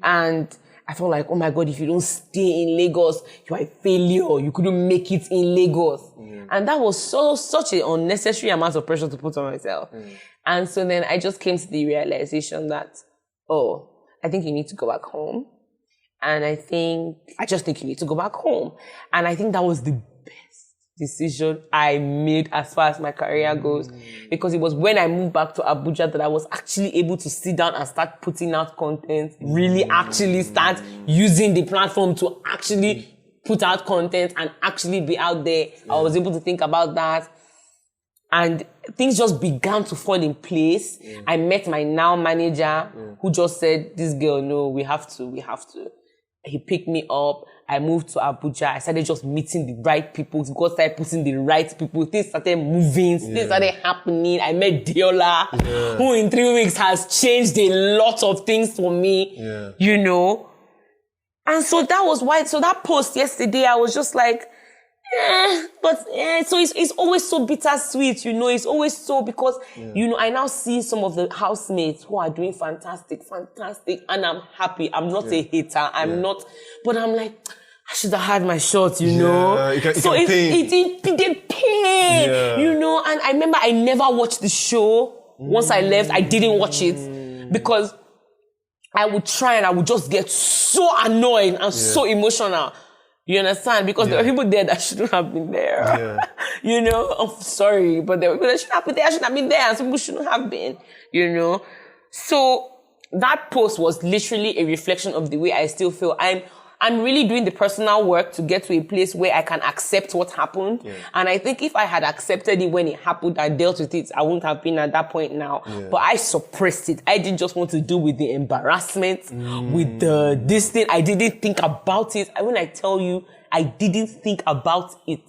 Speaker 3: And I felt like, oh my God, if you don't stay in Lagos, you are a failure. You couldn't make it in Lagos. And that was such an unnecessary amount of pressure to put on myself. And so then I just came to the realization that, I think you need to go back home. And I just think you need to go back home. And I think that was the best decision I made as far as my career goes. Because it was when I moved back to Abuja that I was actually able to sit down and start putting out content, really actually start using the platform to actually put out content and actually be out there. I was able to think about that. And things just began to fall in place. I met my now manager who just said, this girl, no, we have to. he picked me up. I moved to Abuja. I started just meeting the right people. God started putting the right people. Things started moving. Things started happening. I met Diola, who in 3 weeks has changed a lot of things for me, you know. And so that was why, so that post yesterday, I was just like, so it's always so bittersweet, you know, it's always so, because, you know, I now see some of the housemates who are doing fantastic, and I'm happy. I'm not a hater. I'm not, but I'm like, I should have had my shot, you know. It did pain, you know, and I remember I never watched the show. Once I left, I didn't watch it because I would try and I would just get so annoyed and so emotional. You understand? Because there were people there that shouldn't have been there. You know, I'm sorry, but there were people that shouldn't have been there, shouldn't have been there, and some people shouldn't have been, you know. So that post was literally a reflection of the way I still feel. I'm really doing the personal work to get to a place where I can accept what happened. And I think if I had accepted it when it happened and dealt with it, I wouldn't have been at that point now. But I suppressed it. I didn't just want to deal with the embarrassment, with this thing. I didn't think about it. When I tell you, I didn't think about it.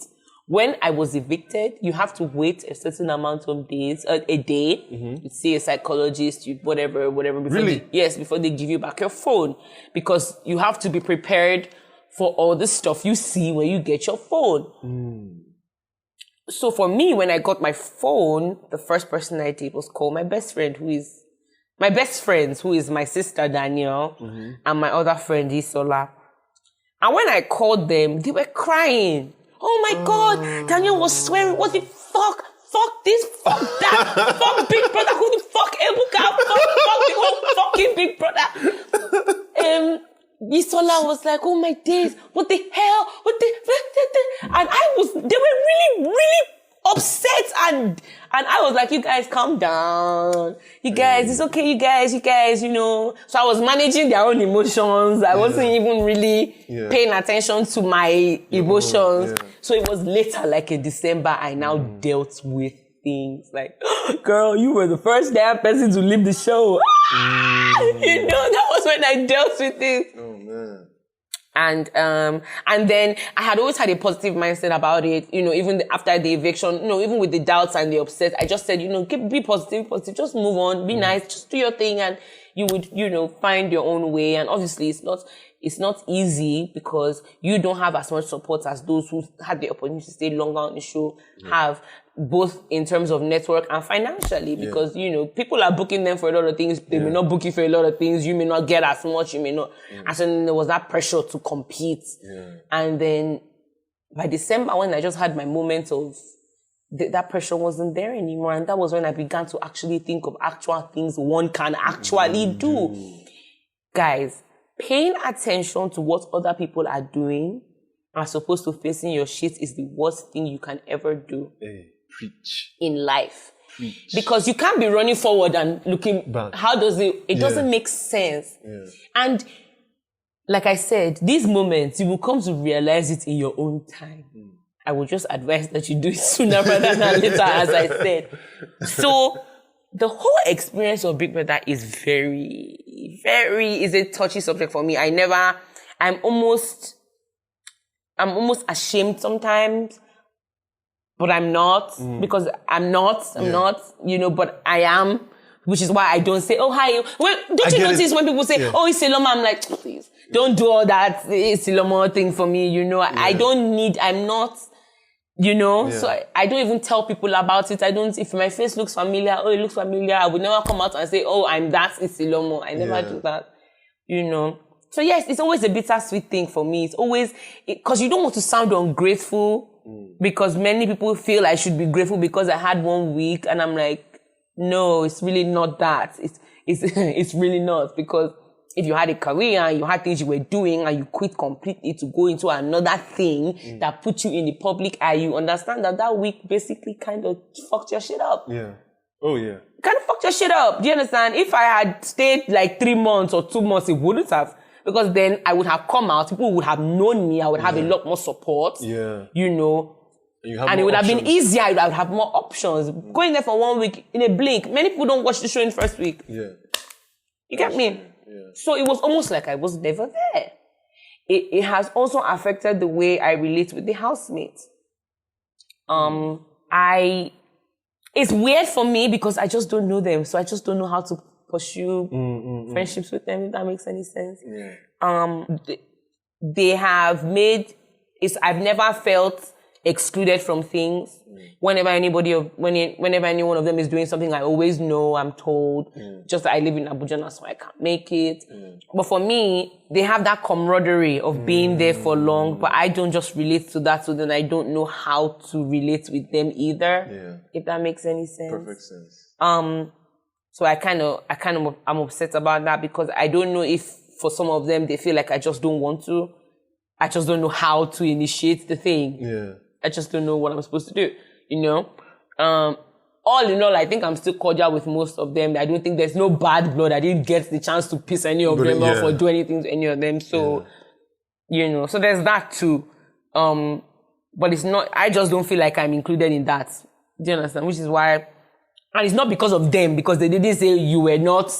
Speaker 3: When I was evicted, you have to wait a certain amount of days, a day, you see a psychologist, whatever. Before they give you back your phone. Because you have to be prepared for all the stuff you see when you get your phone. So for me, when I got my phone, the first person I did was call my best friend, who is my sister, Danielle, and my other friend, Isola. And when I called them, they were crying. Oh my God, Daniel was swearing. What the fuck? Fuck this, fuck that, fuck Big Brother, who the fuck Ebuka, fuck the whole fucking Big Brother. Isola was like, oh my days, what the hell, and they were really, really upset, and I was like, you guys calm down. You guys, it's okay, you guys, you know. So I was managing their own emotions. I wasn't even really paying attention to my emotions. So it was later, like in December, I now dealt with things like, girl, you were the first damn person to leave the show. You know, that was when I dealt with it. Oh man. And then I had always had a positive mindset about it, you know, even after the eviction, you know, even with the doubts and the upset, I just said, you know, be positive, just move on, be nice, just do your thing, and you would, you know, find your own way. And obviously it's not easy because you don't have as much support as those who had the opportunity to stay longer on the show have, both in terms of network and financially, because, you know, people are booking them for a lot of things. They may not book you for a lot of things. You may not get as much. You may not. And so there was that pressure to compete. And then by December, when I just had my moment of that pressure wasn't there anymore. And that was when I began to actually think of actual things one can actually do. Guys, paying attention to what other people are doing as opposed to facing your shit is the worst thing you can ever do.
Speaker 2: Preach.
Speaker 3: In life. Preach. Because you can't be running forward and looking back. How does it doesn't make sense. And like I said, these moments, you will come to realize it in your own time. I would just advise that you do it sooner rather than later, as I said. So the whole experience of Big Brother is very, very, is a touchy subject for me. I'm almost ashamed sometimes. But I'm not, because I'm not, you know, but I am, which is why I don't say, oh, hi. Well, don't you notice when people say, oh, IsiLomo, I'm like, please, don't do all that IsiLomo thing for me, you know. I'm not, you know, so I don't even tell people about it. If my face looks familiar, it looks familiar, I would never come out and say, oh, I'm that IsiLomo. I never do that, you know. So yes, it's always a bittersweet thing for me. It's always, because you don't want to sound ungrateful, because many people feel I should be grateful because I had 1 week, and I'm like, no, it's really not that. It's really not, because if you had a career and you had things you were doing and you quit completely to go into another thing that put you in the public eye, you understand that week basically kind of fucked your shit up.
Speaker 2: Yeah. Oh yeah.
Speaker 3: Kind of fucked your shit up. Do you understand? If I had stayed like 3 months or 2 months, it wouldn't have. Because then I would have come out, people would have known me, I would have a lot more support, you know, and it would have been easier, I would have more options. Going there for 1 week, in a blink, many people don't watch the show in the first week. You get me? So it was almost like I was never there. it has also affected the way I relate with the housemates. It's weird for me because I just don't know them, so I just don't know how to pursue friendships with them, if that makes any sense. Yeah. They have made I've never felt excluded from things. Whenever any one of them is doing something, I always know, I'm told. Just that I live in Abuja now, so I can't make it. But for me, they have that camaraderie of being there for long, but I don't just relate to that, so then I don't know how to relate with them either. Yeah. If that makes any sense.
Speaker 2: Perfect sense.
Speaker 3: So I'm upset about that because I don't know if for some of them they feel like I just don't want to. I just don't know how to initiate the thing. Yeah. I just don't know what I'm supposed to do, you know? All in all, I think I'm still cordial with most of them. I don't think there's no bad blood. I didn't get the chance to piss any of them off or do anything to any of them. So, you know, so there's that too. But it's not, I just don't feel like I'm included in that. Do you understand? Which is why, and it's not because of them, because they didn't say you were not,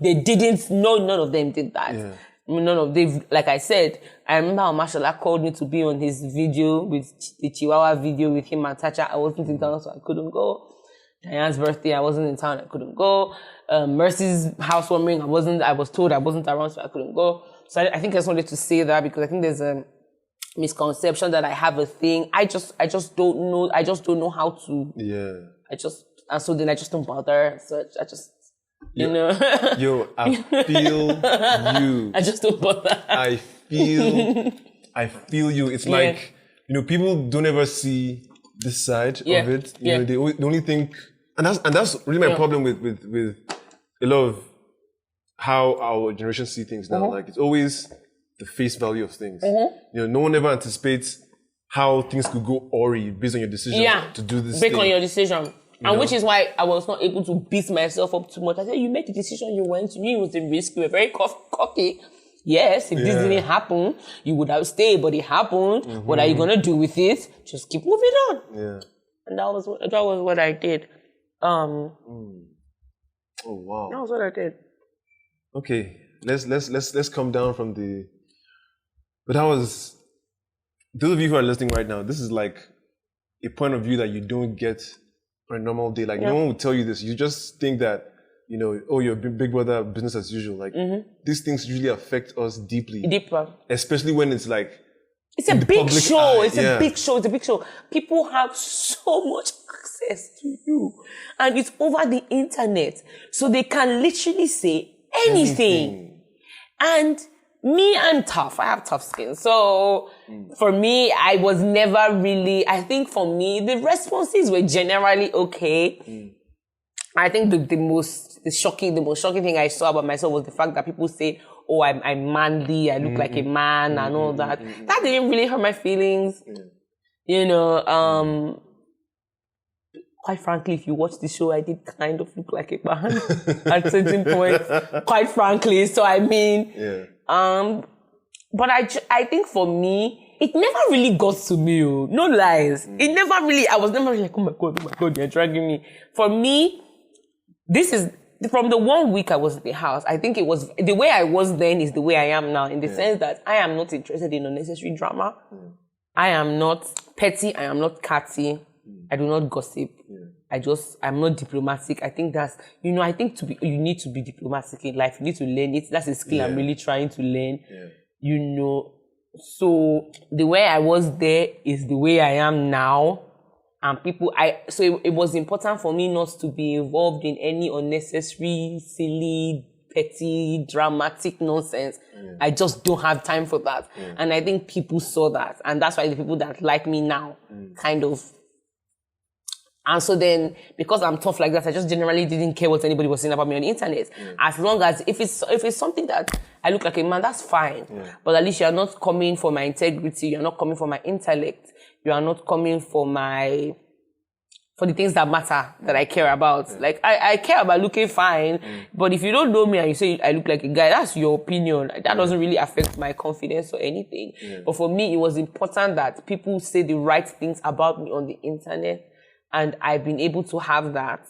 Speaker 3: they didn't, no, none of them did that. Yeah. None of them, like I said, I remember how Mashallah called me to be on his video with the Chihuahua video with him and Tacha. I wasn't in town, so I couldn't go. Diane's birthday, I wasn't in town, I couldn't go. Mercy's housewarming, I was told I wasn't around, so I couldn't go. So I think I just wanted to say that because I think there's a misconception that I have a thing. I just don't know. I just don't know how to. Yeah. And so then I just don't bother. So I just. You know?
Speaker 2: I feel you.
Speaker 3: I just don't bother.
Speaker 2: I feel you. It's like, you know, people don't ever see this side of it. You know, they only think, and that's really my problem with a lot of how our generation see things now. Like, it's always the face value of things. You know, no one ever anticipates how things could go awry based on your decision to do this thing.
Speaker 3: Based on your decision. And which is why I was not able to beat myself up too much. I said, you made the decision, you went, you knew it was a risk, you were very cocky. Yes, if this didn't happen, you would have stayed, but it happened. What are you going to do with it? Just keep moving on. Yeah. And that was what I did.
Speaker 2: Oh, wow.
Speaker 3: That was what I did.
Speaker 2: Okay, let's come down from the... But that was... Those of you who are listening right now, this is like a point of view that you don't get on a normal day. Like, no one will tell you this. You just think that, you know, oh, you're Big Brother, business as usual. Like, these things usually affect us deeply.
Speaker 3: Deeper.
Speaker 2: Especially when it's like...
Speaker 3: It's a big show. It's a big show. It's a big show. People have so much access to you. And it's over the internet. So they can literally say anything. And me, I'm tough. I have tough skin. So for me, I was never really, I think for me, the responses were generally okay. I think the most shocking thing I saw about myself was the fact that people say, oh, I'm manly, I look like a man and all that. That didn't really hurt my feelings. You know, quite frankly, if you watch the show, I did kind of look like a man at certain points. Quite frankly. So I mean, but I think for me, it never really got to me. No lies. I was never really like, oh my God, you're dragging me. For me, this is, from the 1 week I was at the house, I think it was, the way I was then is the way I am now, in the sense that I am not interested in unnecessary drama. I am not petty. I am not catty. I do not gossip. I'm not diplomatic. I think that's, you know, I think you need to be diplomatic in life. You need to learn it. That's a skill I'm really trying to learn. You know, so the way I was there is the way I am now. And so it was important for me not to be involved in any unnecessary, silly, petty, dramatic nonsense. I just don't have time for that. And I think people saw that. And that's why the people that like me now kind of... And so then, because I'm tough like that, I just generally didn't care what anybody was saying about me on the internet. As long as, if it's something that I look like a man, that's fine. But at least you're not coming for my integrity, you're not coming for my intellect, you are not coming for the things that matter, that I care about. Like, I care about looking fine, but if you don't know me and you say I look like a guy, that's your opinion. That doesn't really affect my confidence or anything. But for me, it was important that people say the right things about me on the internet. And I've been able to have that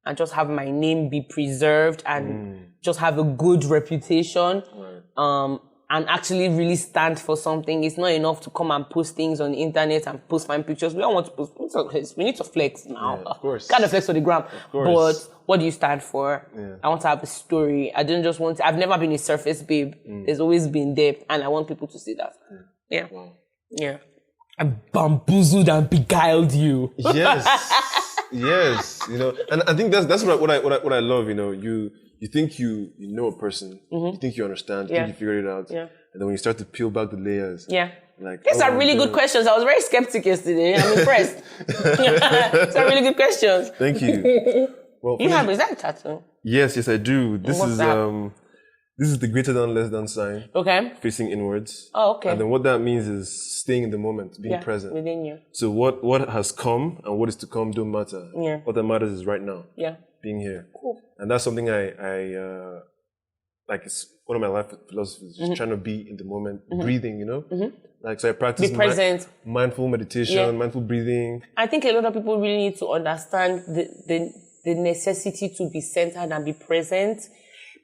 Speaker 3: and just have my name be preserved and just have a good reputation. and actually really stand for something. It's not enough to come and post things on the internet and post fine pictures. We don't want to post. We need to flex now.
Speaker 2: Yeah, of course.
Speaker 3: Kind of flex for the gram. But what do you stand for?
Speaker 2: Yeah.
Speaker 3: I want to have a story. I don't just want to, I've never been a surface babe. There's always been depth, and I want people to see that. Yeah. Wow. Yeah. I bamboozled and beguiled you.
Speaker 2: Yes. Yes. You know, and I think that's what I love, you know. You think you know a person, you think you understand, you think you figured it out. Yeah. And then when you start to peel back the layers.
Speaker 3: Yeah.
Speaker 2: Like,
Speaker 3: these are really good questions. I was very skeptic yesterday. I'm impressed. These are really good questions.
Speaker 2: Thank you. Well,
Speaker 3: is that a tattoo?
Speaker 2: Yes, I do. This
Speaker 3: What's that?
Speaker 2: This is the greater than less than sign.
Speaker 3: Okay.
Speaker 2: Facing inwards.
Speaker 3: Oh, okay.
Speaker 2: And then what that means is staying in the moment, being present.
Speaker 3: Within you.
Speaker 2: So what has come and what is to come don't matter.
Speaker 3: Yeah.
Speaker 2: What that matters is right now.
Speaker 3: Yeah.
Speaker 2: Being here.
Speaker 3: Cool.
Speaker 2: And that's something I like, it's one of my life philosophies, just trying to be in the moment, breathing, you know? Like, so I practice
Speaker 3: be present.
Speaker 2: Mindful meditation, mindful breathing.
Speaker 3: I think a lot of people really need to understand the necessity to be centered and be present,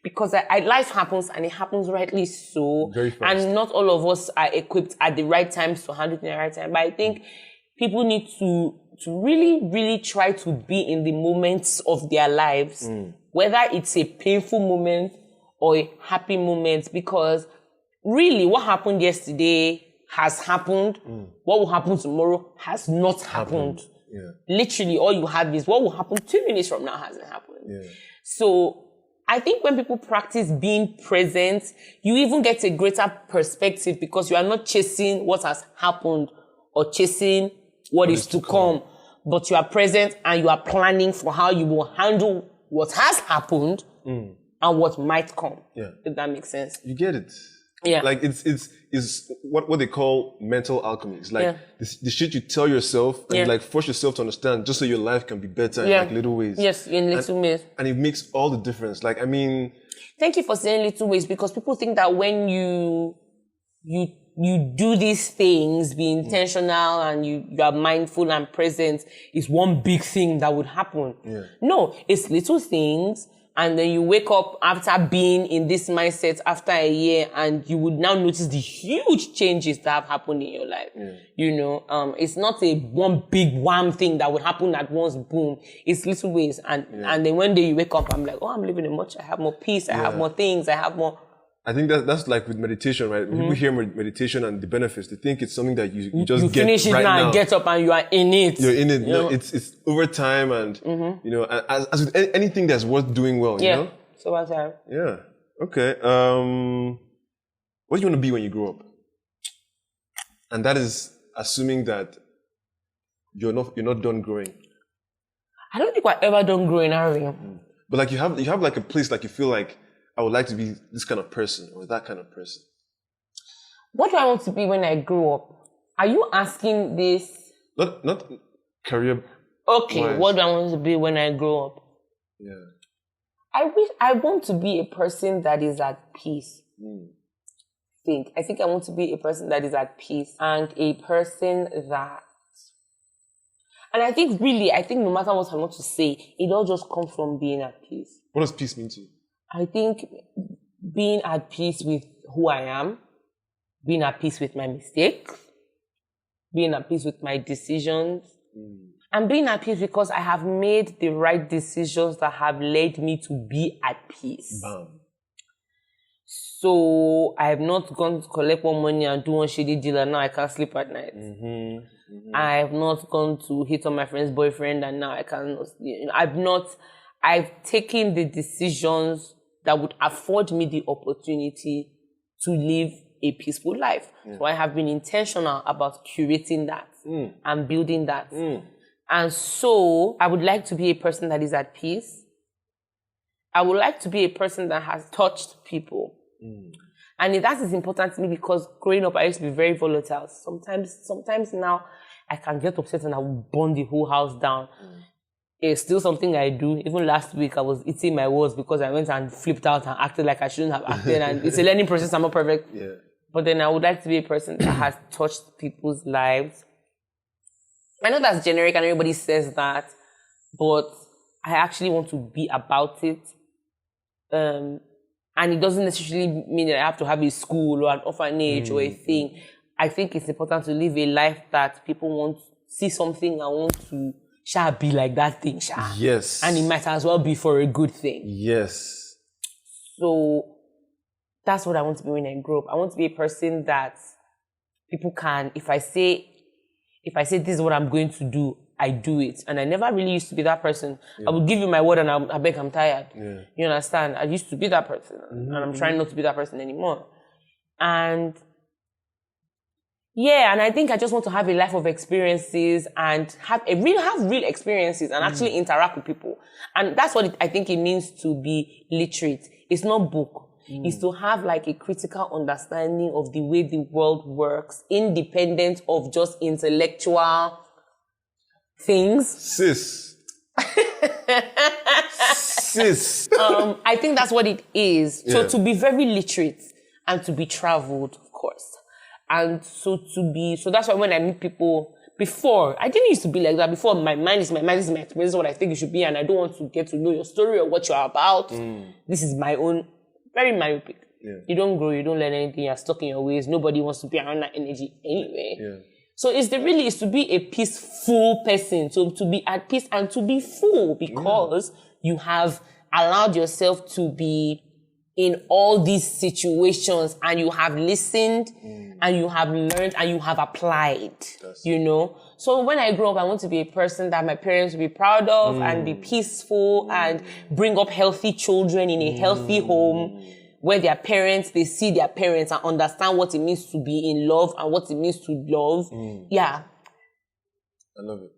Speaker 3: because life happens, and it happens rightly so.
Speaker 2: Very fast.
Speaker 3: And not all of us are equipped at the right times to handle it in the right time. But I think people need to really, really try to be in the moments of their lives, whether it's a painful moment or a happy moment, because really what happened yesterday has happened. What will happen tomorrow has not happened. Yeah. Literally, all you have is what will happen 2 minutes from now hasn't happened. Yeah. So I think when people practice being present, you even get a greater perspective, because you are not chasing what has happened or chasing what is to come, but you are present and you are planning for how you will handle what has happened and what might come. Yeah. If that makes sense.
Speaker 2: You get it.
Speaker 3: Yeah.
Speaker 2: Like it's what they call mental alchemy. It's like the shit you tell yourself and you like force yourself to understand just so your life can be better in like little ways.
Speaker 3: Yes, in little ways.
Speaker 2: And it makes all the difference. Like, I mean,
Speaker 3: thank you for saying little ways, because people think that when you do these things, be intentional and you are mindful and present, is one big thing that would happen. Yeah. No, it's little things. And then you wake up after being in this mindset after a year, and you would now notice the huge changes that have happened in your life. Yeah. You know, it's not a one big wham thing that would happen at once, boom. It's little ways. And then one day you wake up, I'm like, oh, I'm living I have more peace. I have more things. I have more. I
Speaker 2: think that's like with meditation, right? When people hear meditation and the benefits, they think it's something that you just get
Speaker 3: finish it
Speaker 2: right now
Speaker 3: and get up and you are in it.
Speaker 2: You're in it. No, it's over time, and you know, as with anything that's worth doing well, you know.
Speaker 3: So over time.
Speaker 2: Yeah. Okay. What do you want to be when you grow up? And that is assuming that you're not done growing.
Speaker 3: I don't think we're ever done growing, are we?
Speaker 2: But like you have like a place, like you feel like, I would like to be this kind of person or that kind of person.
Speaker 3: What do I want to be when I grow up? Are you asking this?
Speaker 2: Not career.
Speaker 3: Okay,
Speaker 2: wise.
Speaker 3: what do I want to be when I grow up?
Speaker 2: Yeah.
Speaker 3: I want to be a person that is at peace. I think I want to be a person that is at peace, and a person that. And I think no matter what I want to say, it all just comes from being at peace.
Speaker 2: What does peace mean to you?
Speaker 3: I think being at peace with who I am, being at peace with my mistakes, being at peace with my decisions, and being at peace because I have made the right decisions that have led me to be at peace.
Speaker 2: Bam.
Speaker 3: So I have not gone to collect more money and do one shady deal, and now I can't sleep at night. I have not gone to hit on my friend's boyfriend, and now I cannot. I've taken the decisions that would afford me the opportunity to live a peaceful life. So I have been intentional about curating that and building that. And so I would like to be a person that is at peace. I would like to be a person that has touched people. And that is important to me because growing up, I used to be very volatile. Sometimes now I can get upset and I will burn the whole house down. It's still something I do. Even last week, I was eating my words because I went and flipped out and acted like I shouldn't have acted. And it's a learning process. I'm not perfect. Yeah. But then I would like to be a person that has touched people's lives. I know that's generic and everybody says that, but I actually want to be about it. And And it doesn't necessarily mean that I have to have a school or an orphanage or a thing. I think it's important to live a life that people want to see something and want to be like that thing.
Speaker 2: Yes.
Speaker 3: And it might as well be for a good thing.
Speaker 2: Yes.
Speaker 3: So that's what I want to be when I grow up. I want to be a person that people can, if I say this is what I'm going to do, I do it. And I never really used to be that person. I would give you my word and I beg, I'm tired.
Speaker 2: Yeah.
Speaker 3: You understand? I used to be that person. And I'm trying not to be that person anymore. And and I think I just want to have a life of experiences and have real experiences and actually interact with people. And that's what I think it means to be literate. It's not book. It's to have like a critical understanding of the way the world works, independent of just intellectual things.
Speaker 2: Sis.
Speaker 3: I think that's what it is. So to be very literate and to be traveled, of course. And so that's why when I meet people, before, I didn't used to be like that. Before, my mind is my experience, this is what I think it should be, and I don't want to get to know your story or what you're about. This is my own, very myopic. Yeah. You don't grow, you don't learn anything, you're stuck in your ways. Nobody wants to be around that energy anyway. Yeah. So is to be a peaceful person, so to be at peace and to be full because you have allowed yourself to be in all these situations and you have listened and you have learned and you have applied, you know? So when I grow up, I want to be a person that my parents will be proud of and be peaceful and bring up healthy children in a healthy home where they see their parents and understand what it means to be in love and what it means to love. Yeah.
Speaker 2: I love it.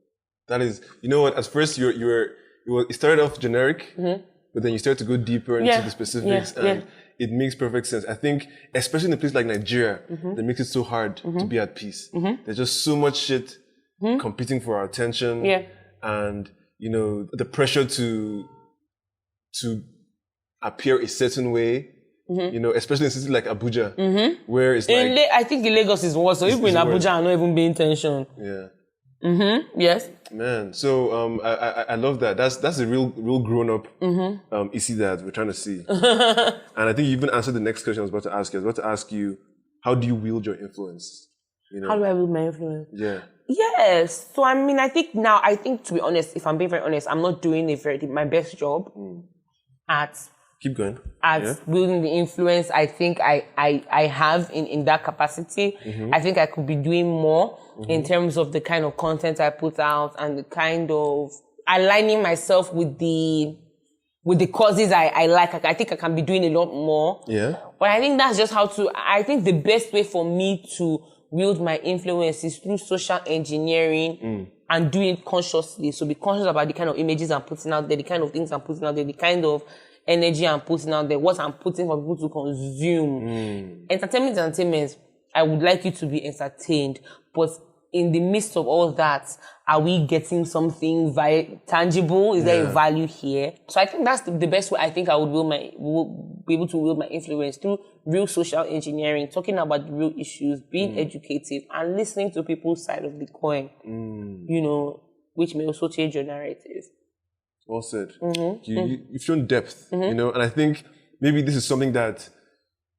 Speaker 2: That is, you know what, at first it started off generic, but then you start to go deeper into the specifics and it makes perfect sense. I think, especially in a place like Nigeria, that makes it so hard to be at peace. There's just so much shit competing for our attention and, you know, the pressure to appear a certain way. You know, especially in cities like Abuja, where it's like...
Speaker 3: I think in Lagos is worse. So even in Abuja, I'm not even paying attention.
Speaker 2: Yeah.
Speaker 3: Yes.
Speaker 2: Man, so I love that. That's a real grown-up Isi that we're trying to see. And I think you even answered the next question I was about to ask you. I was about to ask you, how do you wield your influence? You know?
Speaker 3: How do I wield my influence?
Speaker 2: Yeah.
Speaker 3: Yes. So, I mean, I think to be honest, if I'm being very honest, I'm not doing my best job at...
Speaker 2: Keep going.
Speaker 3: Building the influence I think I have in that capacity. I think I could be doing more in terms of the kind of content I put out and the kind of aligning myself with the causes I like. I think I can be doing a lot more. Yeah. But I think that's just I think the best way for me to wield my influence is through social engineering and doing it consciously. So be conscious about the kind of images I'm putting out there, the kind of things I'm putting out there, the kind of energy I'm putting out there, what I'm putting for people to consume. Entertainment. I would like you to be entertained, but in the midst of all that, are we getting something tangible? Is there a value here? So I think that's the best way I think I would be able to wield my influence through real social engineering, talking about the real issues, being educative, and listening to people's side of the coin, you know, which may also change your narrative.
Speaker 2: Well said. You've shown depth, you know, and I think maybe this is something that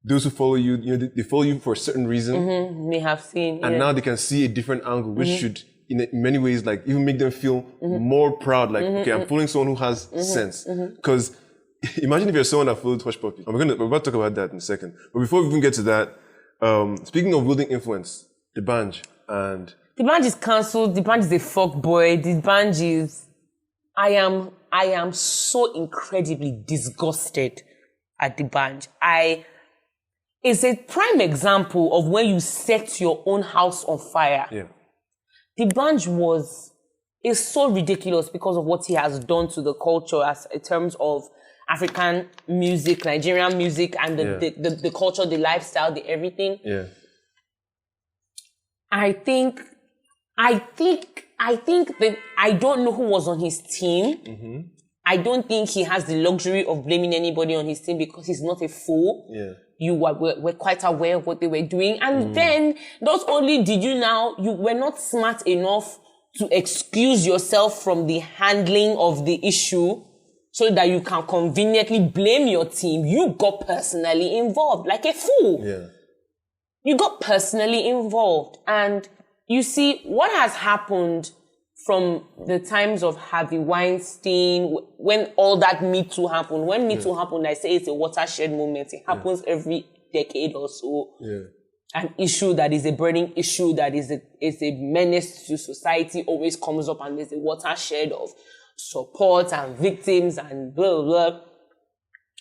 Speaker 2: those who follow you, you know, they follow you for a certain reason.
Speaker 3: May have seen.
Speaker 2: And now they can see a different angle, which should, in many ways, like, even make them feel more proud. Like, okay, I'm following someone who has sense. Because imagine if you're someone that followed Hush Puppy. We're about to talk about that in a second. But before we even get to that, speaking of wielding influence, the Banj and...
Speaker 3: The Banj is cancelled. The Banj is a fuck boy. The Banj is... I am so incredibly disgusted at the Banj. It's a prime example of when you set your own house on fire. Yeah. The Banj is so ridiculous because of what he has done to the culture in terms of African music, Nigerian music, and the culture, the lifestyle, the everything. Yeah. I think that I don't know who was on his team. I don't think he has the luxury of blaming anybody on his team because he's not a fool. Yeah. You were quite aware of what they were doing. And then, not only did you were not smart enough to excuse yourself from the handling of the issue. so that you can conveniently blame your team, you got personally involved like a fool.
Speaker 2: Yeah.
Speaker 3: You got personally involved. And you see, what has happened from the times of Harvey Weinstein, when all that Me Too happened. When Me Too happened, I say it's a watershed moment. It happens every decade or so.
Speaker 2: Yeah.
Speaker 3: An issue that is a burning issue that is a menace to society always comes up, and there's a watershed of support and victims and blah, blah.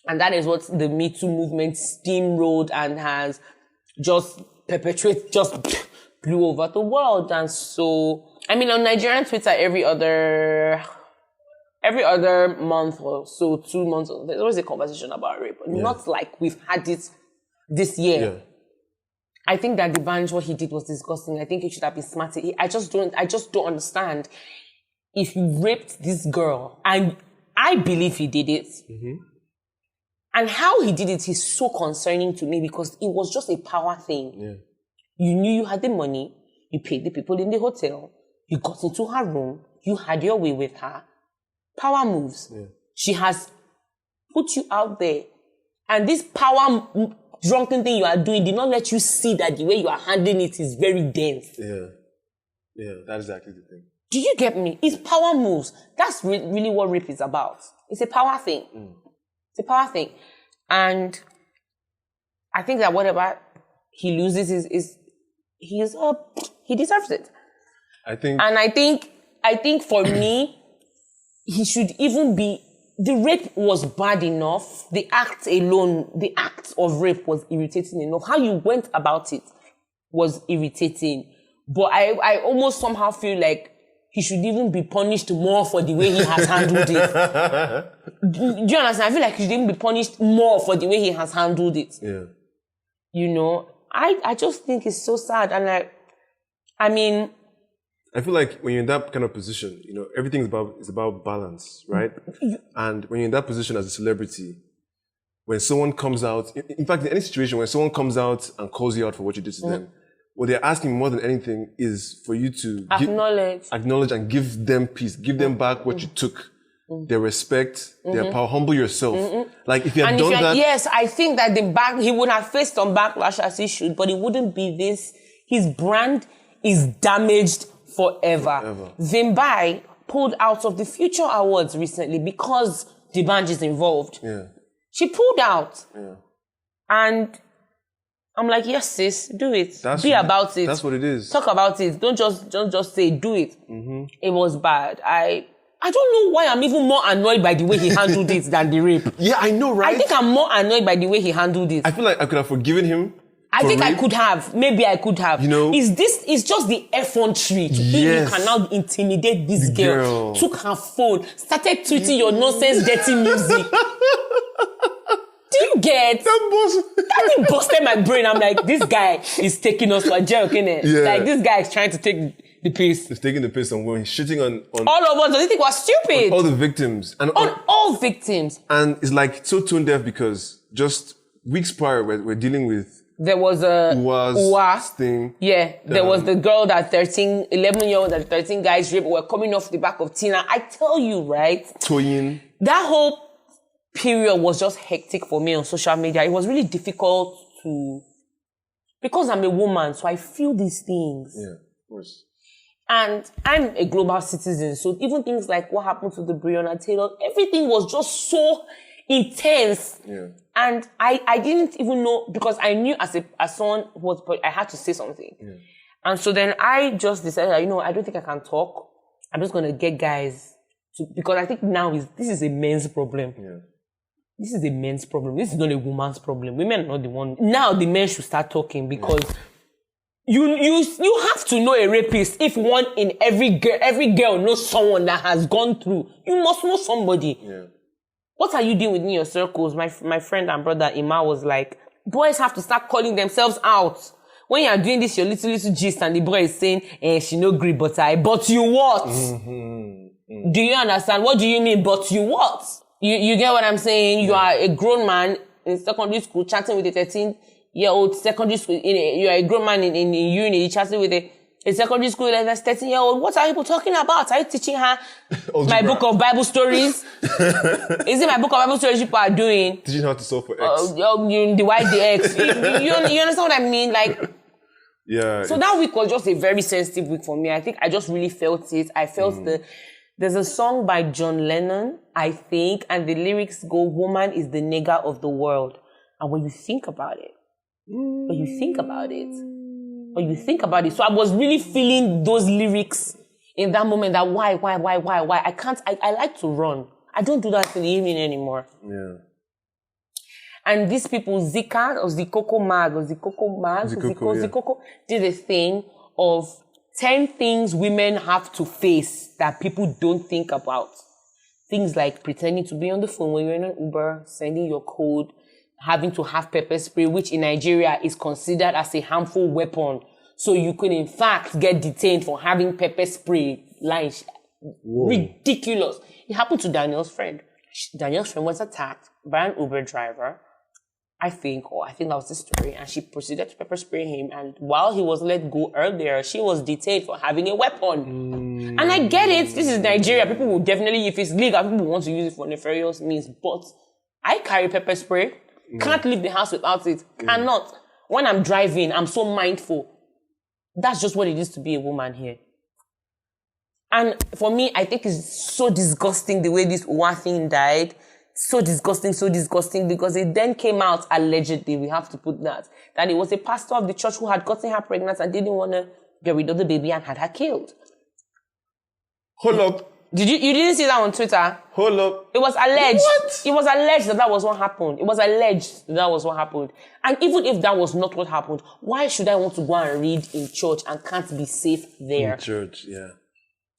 Speaker 3: And that is what the Me Too movement steamrolled and has just blew over the world. And so, I mean, on Nigerian Twitter, every other month or so, 2 months, there's always a conversation about rape. Not like we've had it this year.
Speaker 2: Yeah.
Speaker 3: I think that the Banj, what he did was disgusting. I think he should have been smarter. I just don't understand. If you raped this girl, and I believe he did it, and how he did it is so concerning to me, because it was just a power thing.
Speaker 2: Yeah.
Speaker 3: You knew you had the money, you paid the people in the hotel, you got into her room, you had your way with her. Power moves. Yeah. She has put you out there, and this power drunken thing you are doing did not let you see that the way you are handling it is very dense. Yeah.
Speaker 2: Yeah, that's exactly the thing.
Speaker 3: Do you get me? It's power moves. That's really what rape is about. It's a power thing. It's a power thing. And I think that whatever he loses he deserves it. I think for me, he should even be, the rape was bad enough. The act of rape was irritating enough. How you went about it was irritating. But I almost somehow feel like he should even be punished more for the way he has handled it. Do you understand? I feel like he should even be punished more for the way he has handled it.
Speaker 2: Yeah.
Speaker 3: You know, I just think it's so sad. And
Speaker 2: I feel like when you're in that kind of position, you know, everything is about balance, right? And when you're in that position as a celebrity, when someone comes out, in fact, in any situation, when someone comes out and calls you out for what you did to them, what they're asking more than anything is for you to acknowledge and give them peace, give them back what you took, their respect, their power, humble yourself. Like if you had done that.
Speaker 3: Yes, I think that he would have faced some backlash as he should, but it wouldn't be this. His brand is damaged forever. Vimbai pulled out of the Future Awards recently because D'banj is involved.
Speaker 2: Yeah.
Speaker 3: She pulled out.
Speaker 2: Yeah.
Speaker 3: And I'm like, yes, sis, do it. Be about it.
Speaker 2: That's what it is.
Speaker 3: Talk about it. Don't just say, do it. It was bad. I don't know why I'm even more annoyed by the way he handled it than the rape.
Speaker 2: Yeah, I know, right?
Speaker 3: I think I'm more annoyed by the way he handled it.
Speaker 2: I feel like I could have forgiven him.
Speaker 3: I think rape. I could have. Maybe I could have.
Speaker 2: You know?
Speaker 3: It's just the effrontery to think you can now intimidate this girl. Took her phone, started tweeting your nonsense dirty music. Do you get? That thing busted my brain. I'm like, this guy is taking us to a joke, innit? Yeah. Like, this guy is trying to take the piss.
Speaker 2: He's taking the piss and he's shitting on
Speaker 3: all of us. Does he think we're stupid?
Speaker 2: On all the victims. And
Speaker 3: on all victims.
Speaker 2: And it's like so tone deaf because just weeks prior, we're dealing with
Speaker 3: there was a
Speaker 2: Uwa's thing.
Speaker 3: Yeah, there was the girl that 11-year-old that 13 guys raped were coming off the back of Tina. I tell you, right?
Speaker 2: Toyin.
Speaker 3: That whole period was just hectic for me on social media. It was really difficult because I'm a woman, so I feel these things.
Speaker 2: Yeah, of course.
Speaker 3: And I'm a global citizen, so even things like what happened to the Breonna Taylor, everything was just so intense.
Speaker 2: Yeah.
Speaker 3: And I didn't even know, because I knew as someone who was, I had to say something. Yeah. And so then I just decided, I don't think I can talk. I'm just going to get guys because I think now this is a men's problem.
Speaker 2: Yeah.
Speaker 3: This is a men's problem. This is not a woman's problem. Women are not the one. Now the men should start talking because you have to know a rapist. If one in every girl knows someone that has gone through, you must know somebody.
Speaker 2: Yeah.
Speaker 3: What are you doing within your circles? My friend and brother Ima was like, boys have to start calling themselves out. When you are doing this, your little gist, and the boy is saying, she no agree, but you what? Do you understand? What do you mean, but you what? You get what I'm saying? You are a grown man in secondary school chatting with a 13-year-old secondary school. You are a grown man in uni chatting with a a secondary school, like a 13-year-old. What are people talking about? Are you teaching her my book of Bible stories? Is it my book of Bible stories people are doing?
Speaker 2: Teaching how to solve for X.
Speaker 3: You divide the X. You understand what I mean? Like,
Speaker 2: yeah.
Speaker 3: So that week was just a very sensitive week for me. I think I just really felt it. I felt there's a song by John Lennon, I think, and the lyrics go, "Woman is the nigger of the world." And when you think about it, so I was really feeling those lyrics in that moment that why? I like to run. I don't do that in the evening anymore.
Speaker 2: Yeah.
Speaker 3: And these people, Zikoko did a thing of 10 things women have to face that people don't think about. Things like pretending to be on the phone when you're in an Uber, sending your code, having to have pepper spray, which in Nigeria is considered as a harmful weapon. So you could, in fact, get detained for having pepper spray lines. Ridiculous. It happened to Daniel's friend. Daniel's friend was attacked by an Uber driver, I think that was the story. And she proceeded to pepper spray him. And while he was let go earlier, she was detained for having a weapon. And I get it. This is Nigeria. People will definitely, if it's legal, people want to use it for nefarious means. But I carry pepper spray. Can't leave the house without it. Cannot. When I'm driving, I'm so mindful. That's just what it is to be a woman here. And for me, I think it's so disgusting the way this Uwa thing died. So disgusting, because it then came out, allegedly, we have to put that it was a pastor of the church who had gotten her pregnant and didn't want to get rid of the baby and had her killed.
Speaker 2: Hold up.
Speaker 3: You didn't see that on Twitter?
Speaker 2: Hold up.
Speaker 3: It was alleged.
Speaker 2: What?
Speaker 3: It was alleged that was what happened. It was alleged that was what happened. And even if that was not what happened, why should I want to go and read in church and can't be safe there?
Speaker 2: In church, yeah.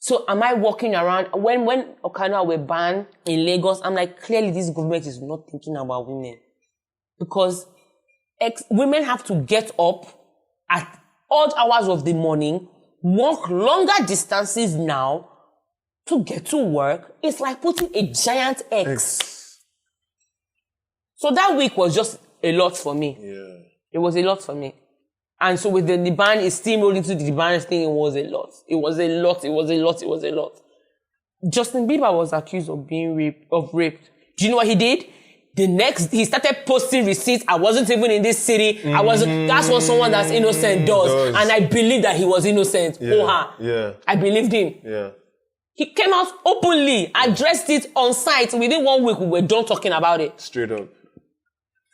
Speaker 3: So am I walking around, when Okada were banned in Lagos, I'm like, clearly this government is not thinking about women. Because women have to get up at odd hours of the morning, walk longer distances now to get to work. It's like putting a giant X. So that week was just a lot for me.
Speaker 2: Yeah.
Speaker 3: It was a lot for me. And so with the ban, it steamrolled into the ban thing, it was a lot. It was a lot. Justin Bieber was accused of being raped. Do you know what he did? He started posting receipts. I wasn't even in this city. That's what someone that's innocent does. And I believe that he was innocent.
Speaker 2: Yeah.
Speaker 3: I believed him.
Speaker 2: Yeah.
Speaker 3: He came out openly, addressed it on site. Within 1 week, we were done talking about it.
Speaker 2: Straight up.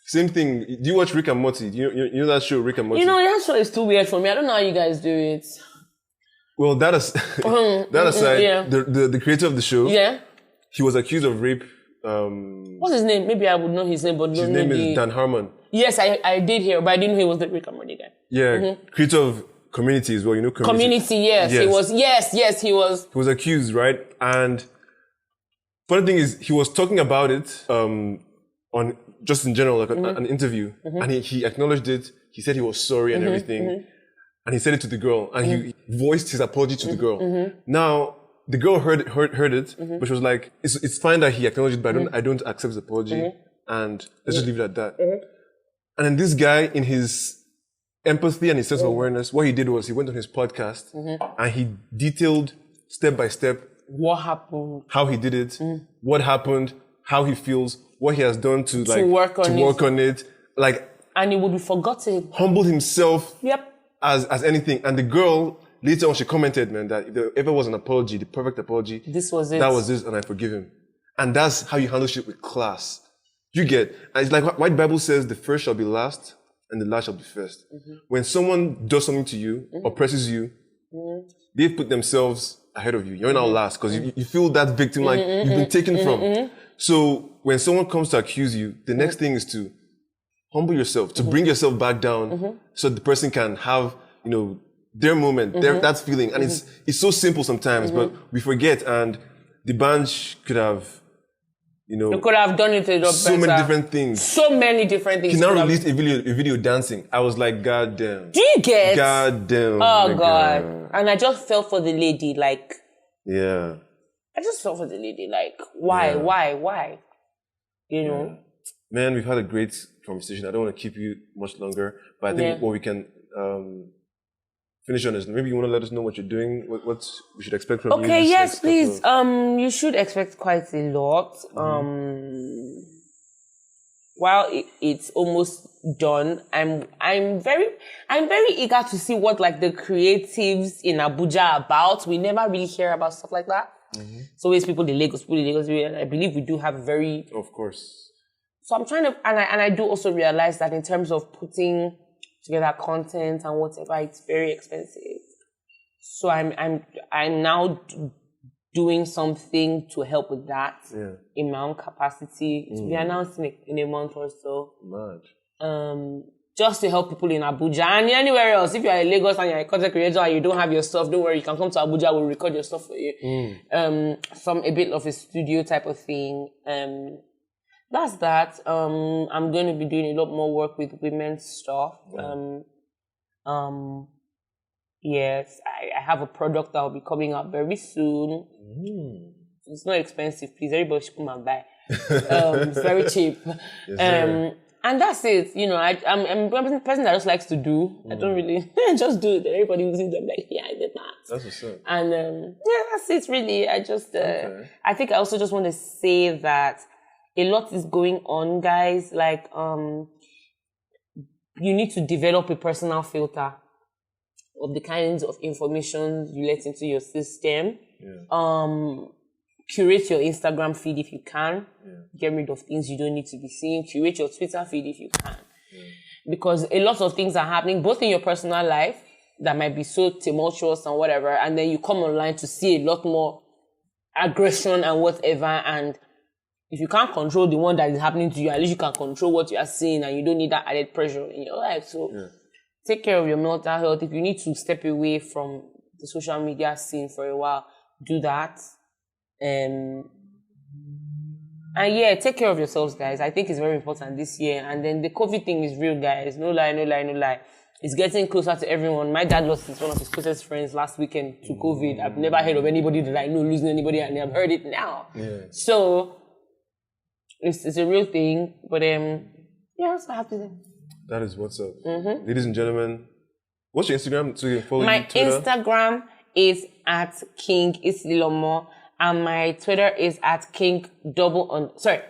Speaker 2: Same thing. Do you watch Rick and Morty? You know that show, Rick and Morty?
Speaker 3: You know, that show is too weird for me. I don't know how you guys do it.
Speaker 2: Well, that aside, the creator of the show,
Speaker 3: yeah,
Speaker 2: he was accused of rape.
Speaker 3: What's his name? Maybe I would know his name, but
Speaker 2: his name is Dan Harmon.
Speaker 3: Yes, I did hear, but I didn't know he was the Rick and Morty guy.
Speaker 2: Yeah, creator of Community as well. You know
Speaker 3: Community, yes. He was. Yes, he was.
Speaker 2: He was accused, right? And funny thing is, he was talking about it on just in general, like an interview, and he acknowledged it. He said he was sorry and everything, and he said it to the girl, and he voiced his apology to the girl. Now the girl heard it, but she was like, "It's fine that he acknowledged it, but I don't accept his apology, and let's just leave it at that." And then this guy, in his empathy and his sense of awareness, what he did was he went on his podcast and he detailed step by step
Speaker 3: what happened,
Speaker 2: how he did it, what happened, how he feels, what he has done to work on it, like,
Speaker 3: and it would be forgotten.
Speaker 2: Humbled himself.
Speaker 3: Yep.
Speaker 2: As anything. And the girl later on, she commented, man, that if there ever was an apology, the perfect apology,
Speaker 3: this was it.
Speaker 2: That was this, and I forgive him. And that's how you handle shit with class. You get, and it's like what the Bible says: the first shall be last, and the last shall be first. When someone does something to you, oppresses you, they put themselves ahead of you. You're not last because you feel that victim like you've been taken from. So when someone comes to accuse you, the next thing is to humble yourself, to bring yourself back down, so the person can have, their moment, that feeling. And it's so simple sometimes, but we forget. And the band could have,
Speaker 3: you could have done it a lot
Speaker 2: so
Speaker 3: better.
Speaker 2: many different things.
Speaker 3: So many different things.
Speaker 2: He now released a video dancing. I was like, God damn.
Speaker 3: Do you get?
Speaker 2: God damn.
Speaker 3: Oh, God. And I just felt for the lady, like.
Speaker 2: Yeah.
Speaker 3: I just felt for the lady, like, why?
Speaker 2: Yeah. Man, we've had a great conversation. I don't want to keep you much longer, but I think what we can finish on this. Maybe you want to let us know what you're doing, what we should expect from you.
Speaker 3: Okay, yes, please. You should expect quite a lot. While it's almost done, I'm very eager to see what like the creatives in Abuja are about. We never really hear about stuff like that. So it's people in Lagos, and I believe we do have very...
Speaker 2: Of course.
Speaker 3: So I'm trying to, and I do also realize that in terms of putting together content and whatever, it's very expensive. So I'm now doing something to help with that in my own capacity. To be announced in a month or so.
Speaker 2: Mad.
Speaker 3: Just to help people in Abuja and anywhere else. If you're in Lagos and you're a content creator and you don't have your stuff, don't worry, you can come to Abuja, we'll record your stuff for you. A bit of a studio type of thing. That's that. I'm going to be doing a lot more work with women's stuff. Yes, I have a product that will be coming out very soon. It's not expensive, please. Everybody should come and buy. It's very cheap. Yes, and that's it. You know, I'm a person that just likes to do. I don't really just do it. Everybody will see them like, yeah, I did that.
Speaker 2: That's what's up.
Speaker 3: And that's it really. I just, I think I also just want to say that a lot is going on, guys. Like, you need to develop a personal filter of the kinds of information you let into your system. Curate your Instagram feed if you can. Get rid of things you don't need to be seeing. Curate your Twitter feed if you can. Because a lot of things are happening, both in your personal life, that might be so tumultuous and whatever, and then you come online to see a lot more aggression and whatever, and if you can't control the one that is happening to you, at least you can control what you are seeing, and you don't need that added pressure in your life. So take care of your mental health. If you need to step away from the social media scene for a while, do that. And yeah, take care of yourselves, guys. I think it's very important this year. And then the COVID thing is real, guys. No lie. It's getting closer to everyone. My dad lost one of his closest friends last weekend to COVID. I've never heard of anybody that I know losing anybody, and I've heard it now. So it's a real thing. But yeah, that's what I have to say.
Speaker 2: That is what's up. Ladies and gentlemen, what's your Instagram so you can follow you?
Speaker 3: My Instagram is at King IsiLomo, and my Twitter is at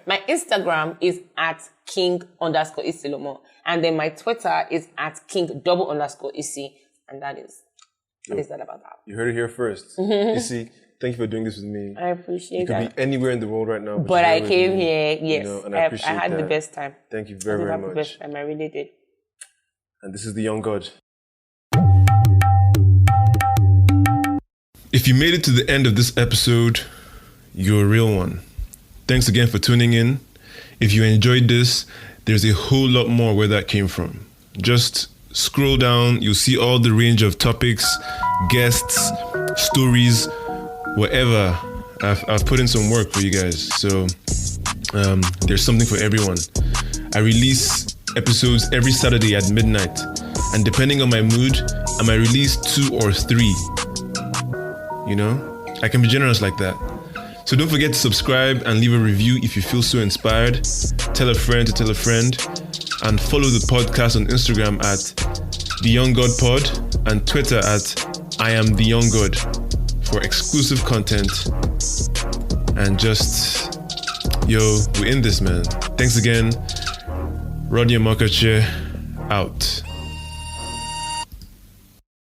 Speaker 3: my Instagram is at King_IsiLomo, and then my Twitter is at King_Isi, and that is that about that.
Speaker 2: You heard it here first. Isi, thank you for doing this with me.
Speaker 3: I appreciate
Speaker 2: that. You could be anywhere in the world right now.
Speaker 3: But I came here, yes.
Speaker 2: You know, and I appreciate
Speaker 3: I had
Speaker 2: that.
Speaker 3: the best time.
Speaker 2: Thank you very, very much.
Speaker 3: The best time. I really did.
Speaker 2: And this is the Young God. If you made it to the end of this episode, you're a real one. Thanks again for tuning in. If you enjoyed this, there's a whole lot more where that came from. Just scroll down, you'll see all the range of topics, guests, stories, whatever. I've put in some work for you guys. So there's something for everyone. I release episodes every Saturday at midnight. And depending on my mood, I might release 2 or 3. You know, I can be generous like that. So don't forget to subscribe and leave a review if you feel so inspired. Tell a friend to tell a friend. And follow the podcast on Instagram at The Young God Pod and Twitter at I Am The Young God for exclusive content. And just, we're in this, man. Thanks again. Rodney Amakache, out.